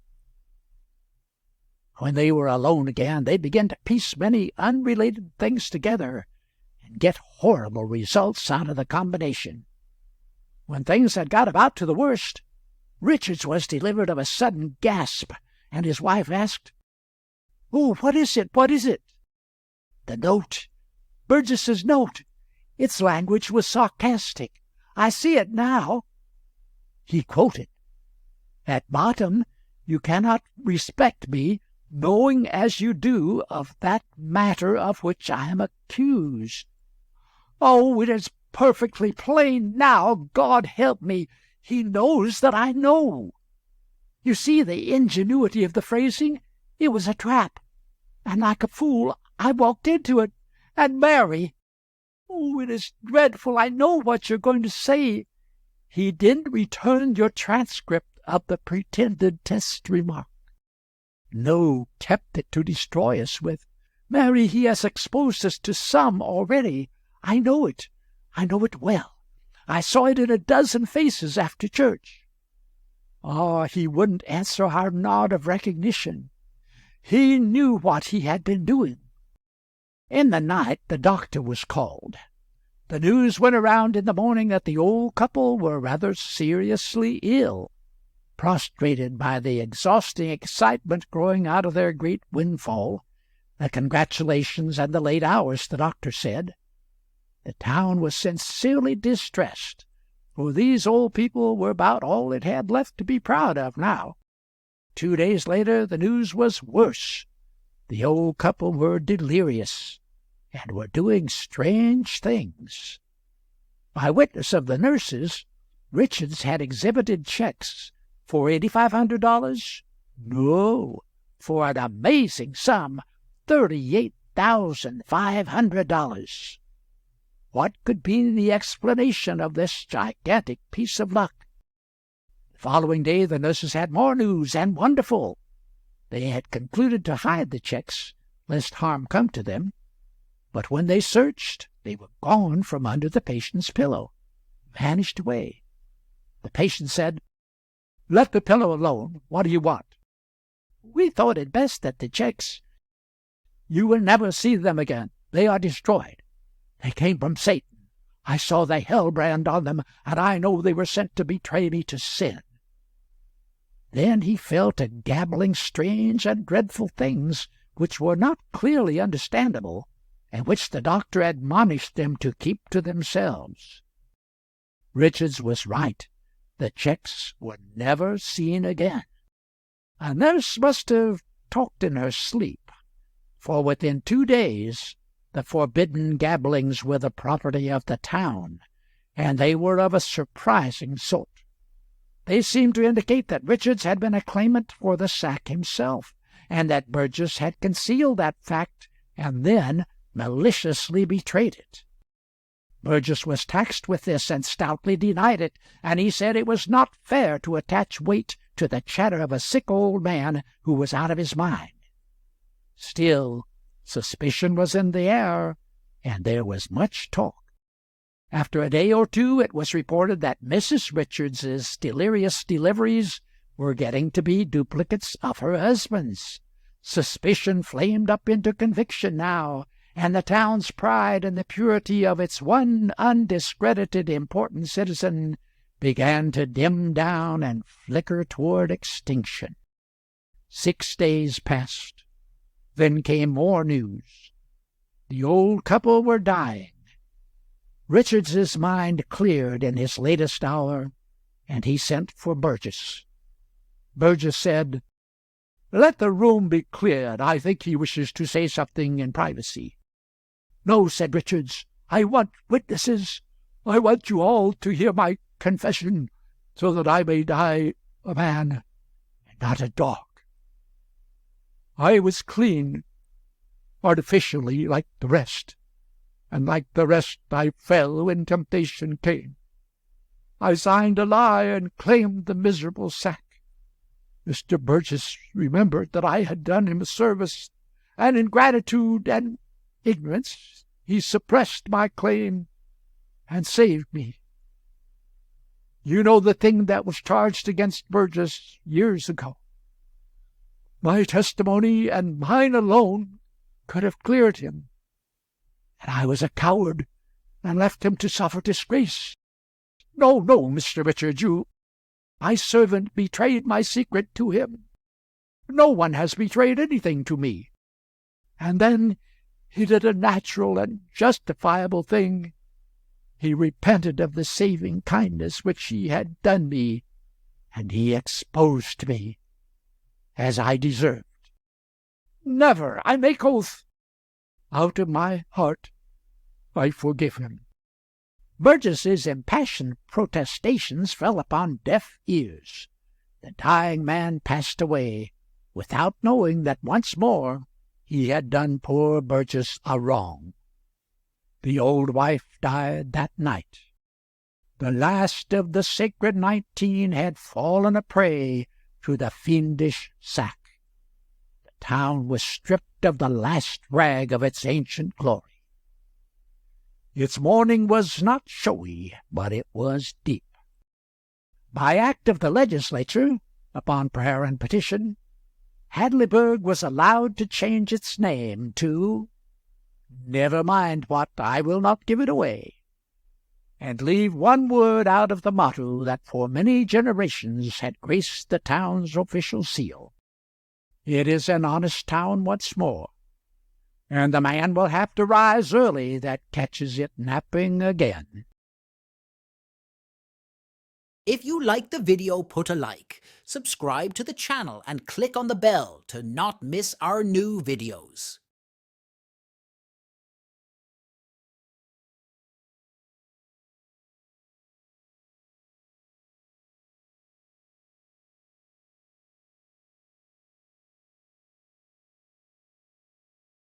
When they were alone again, they began to piece many unrelated things together and get horrible results out of the combination. When things had got about to the worst, Richards was delivered of a sudden gasp, and his wife asked, "Oh, what is it? What is it?" "The note. Burgess's note. Its language was sarcastic. I see it now." He quoted, "At bottom, you cannot respect me, knowing as you do of that matter of which I am accused." "Oh, it is perfectly plain now. God help me. He knows that I know. You see the ingenuity of the phrasing? It was a trap, and like a fool I walked into it. And Mary, oh, it is dreadful. I know what you're going to say. He didn't return your transcript of the pretended test remark. No, kept it to destroy us with. Mary, he has exposed us to some already. I know it. I know it well. I saw it in a dozen faces after church. Ah, he wouldn't answer our nod of recognition. He knew what he had been doing. In the night the doctor was called. The news went around in the morning that the old couple were rather seriously ill, prostrated by the exhausting excitement growing out of their great windfall, the congratulations and the late hours, the doctor said. The town was sincerely distressed, for these old people were about all it had left to be proud of now. 2 days later the news was worse. The old couple were delirious, and were doing strange things. By witness of the nurses, Richards had exhibited checks for $8,500? No, for an amazing sum, $38,500. What could be the explanation of this gigantic piece of luck? The following day the nurses had more news, and wonderful. They had concluded to hide the checks, lest harm come to them, but when they searched, they were gone from under the patient's pillow, vanished away. The patient said, "Let the pillow alone. What do you want?" "We thought it best that the checks—" "You will never see them again. They are destroyed. They came from Satan. I saw the hell brand on them, and I know they were sent to betray me to sin." Then he fell to gabbling strange and dreadful things which were not clearly understandable, and which the doctor admonished them to keep to themselves. Richards was right. The checks were never seen again. A nurse must have talked in her sleep, for within 2 days the forbidden gabblings were the property of the town, and they were of a surprising sort. They seemed to indicate that Richards had been a claimant for the sack himself, and that Burgess had concealed that fact and then maliciously betrayed it. Burgess was taxed with this and stoutly denied it, and he said it was not fair to attach weight to the chatter of a sick old man who was out of his mind. Still, suspicion was in the air, and there was much talk. After a day or two it was reported that Mrs. Richards's delirious deliveries were getting to be duplicates of her husband's, Suspicion flamed up into conviction now, and the town's pride in the purity of its one undiscredited important citizen began to dim down and flicker toward extinction. 6 days passed. Then came more news. The old couple were dying. Richards's mind cleared in his latest hour, and he sent for Burgess. Burgess said, "Let the room be cleared. I think he wishes to say something in privacy." "No," said Richards. "I want witnesses. I want you all to hear my confession, so that I may die a man and not a dog. I was clean, artificially, like the rest, and like the rest I fell when temptation came. I signed a lie and claimed the miserable sack. Mr. Burgess remembered that I had done him a service, and in gratitude and ignorance he suppressed my claim and saved me. You know the thing that was charged against Burgess years ago. My testimony, and mine alone, could have cleared him, and I was a coward and left him to suffer disgrace. No, Mr. Richards, my servant betrayed my secret to him. No one has betrayed anything to me. And then he did a natural and justifiable thing. He repented of the saving kindness which he had done me, and he exposed me, as I deserved. Never, I make oath. Out of my heart I forgive him." Burgess's impassioned protestations fell upon deaf ears. The dying man passed away, without knowing that once more he had done poor Burgess a wrong. The old wife died that night. The last of the sacred 19 had fallen a prey to the fiendish sack. The town was stripped of the last rag of its ancient glory. Its mourning was not showy, but it was deep. By act of the legislature, upon prayer and petition, Hadleyburg was allowed to change its name to "Never mind what, I will not give it away," and leave one word out of the motto that for many generations had graced the town's official seal. It is an honest town once more, and the man will have to rise early that catches it napping again. If you like the video, put a like, subscribe to the channel and click on the bell to not miss our new videos.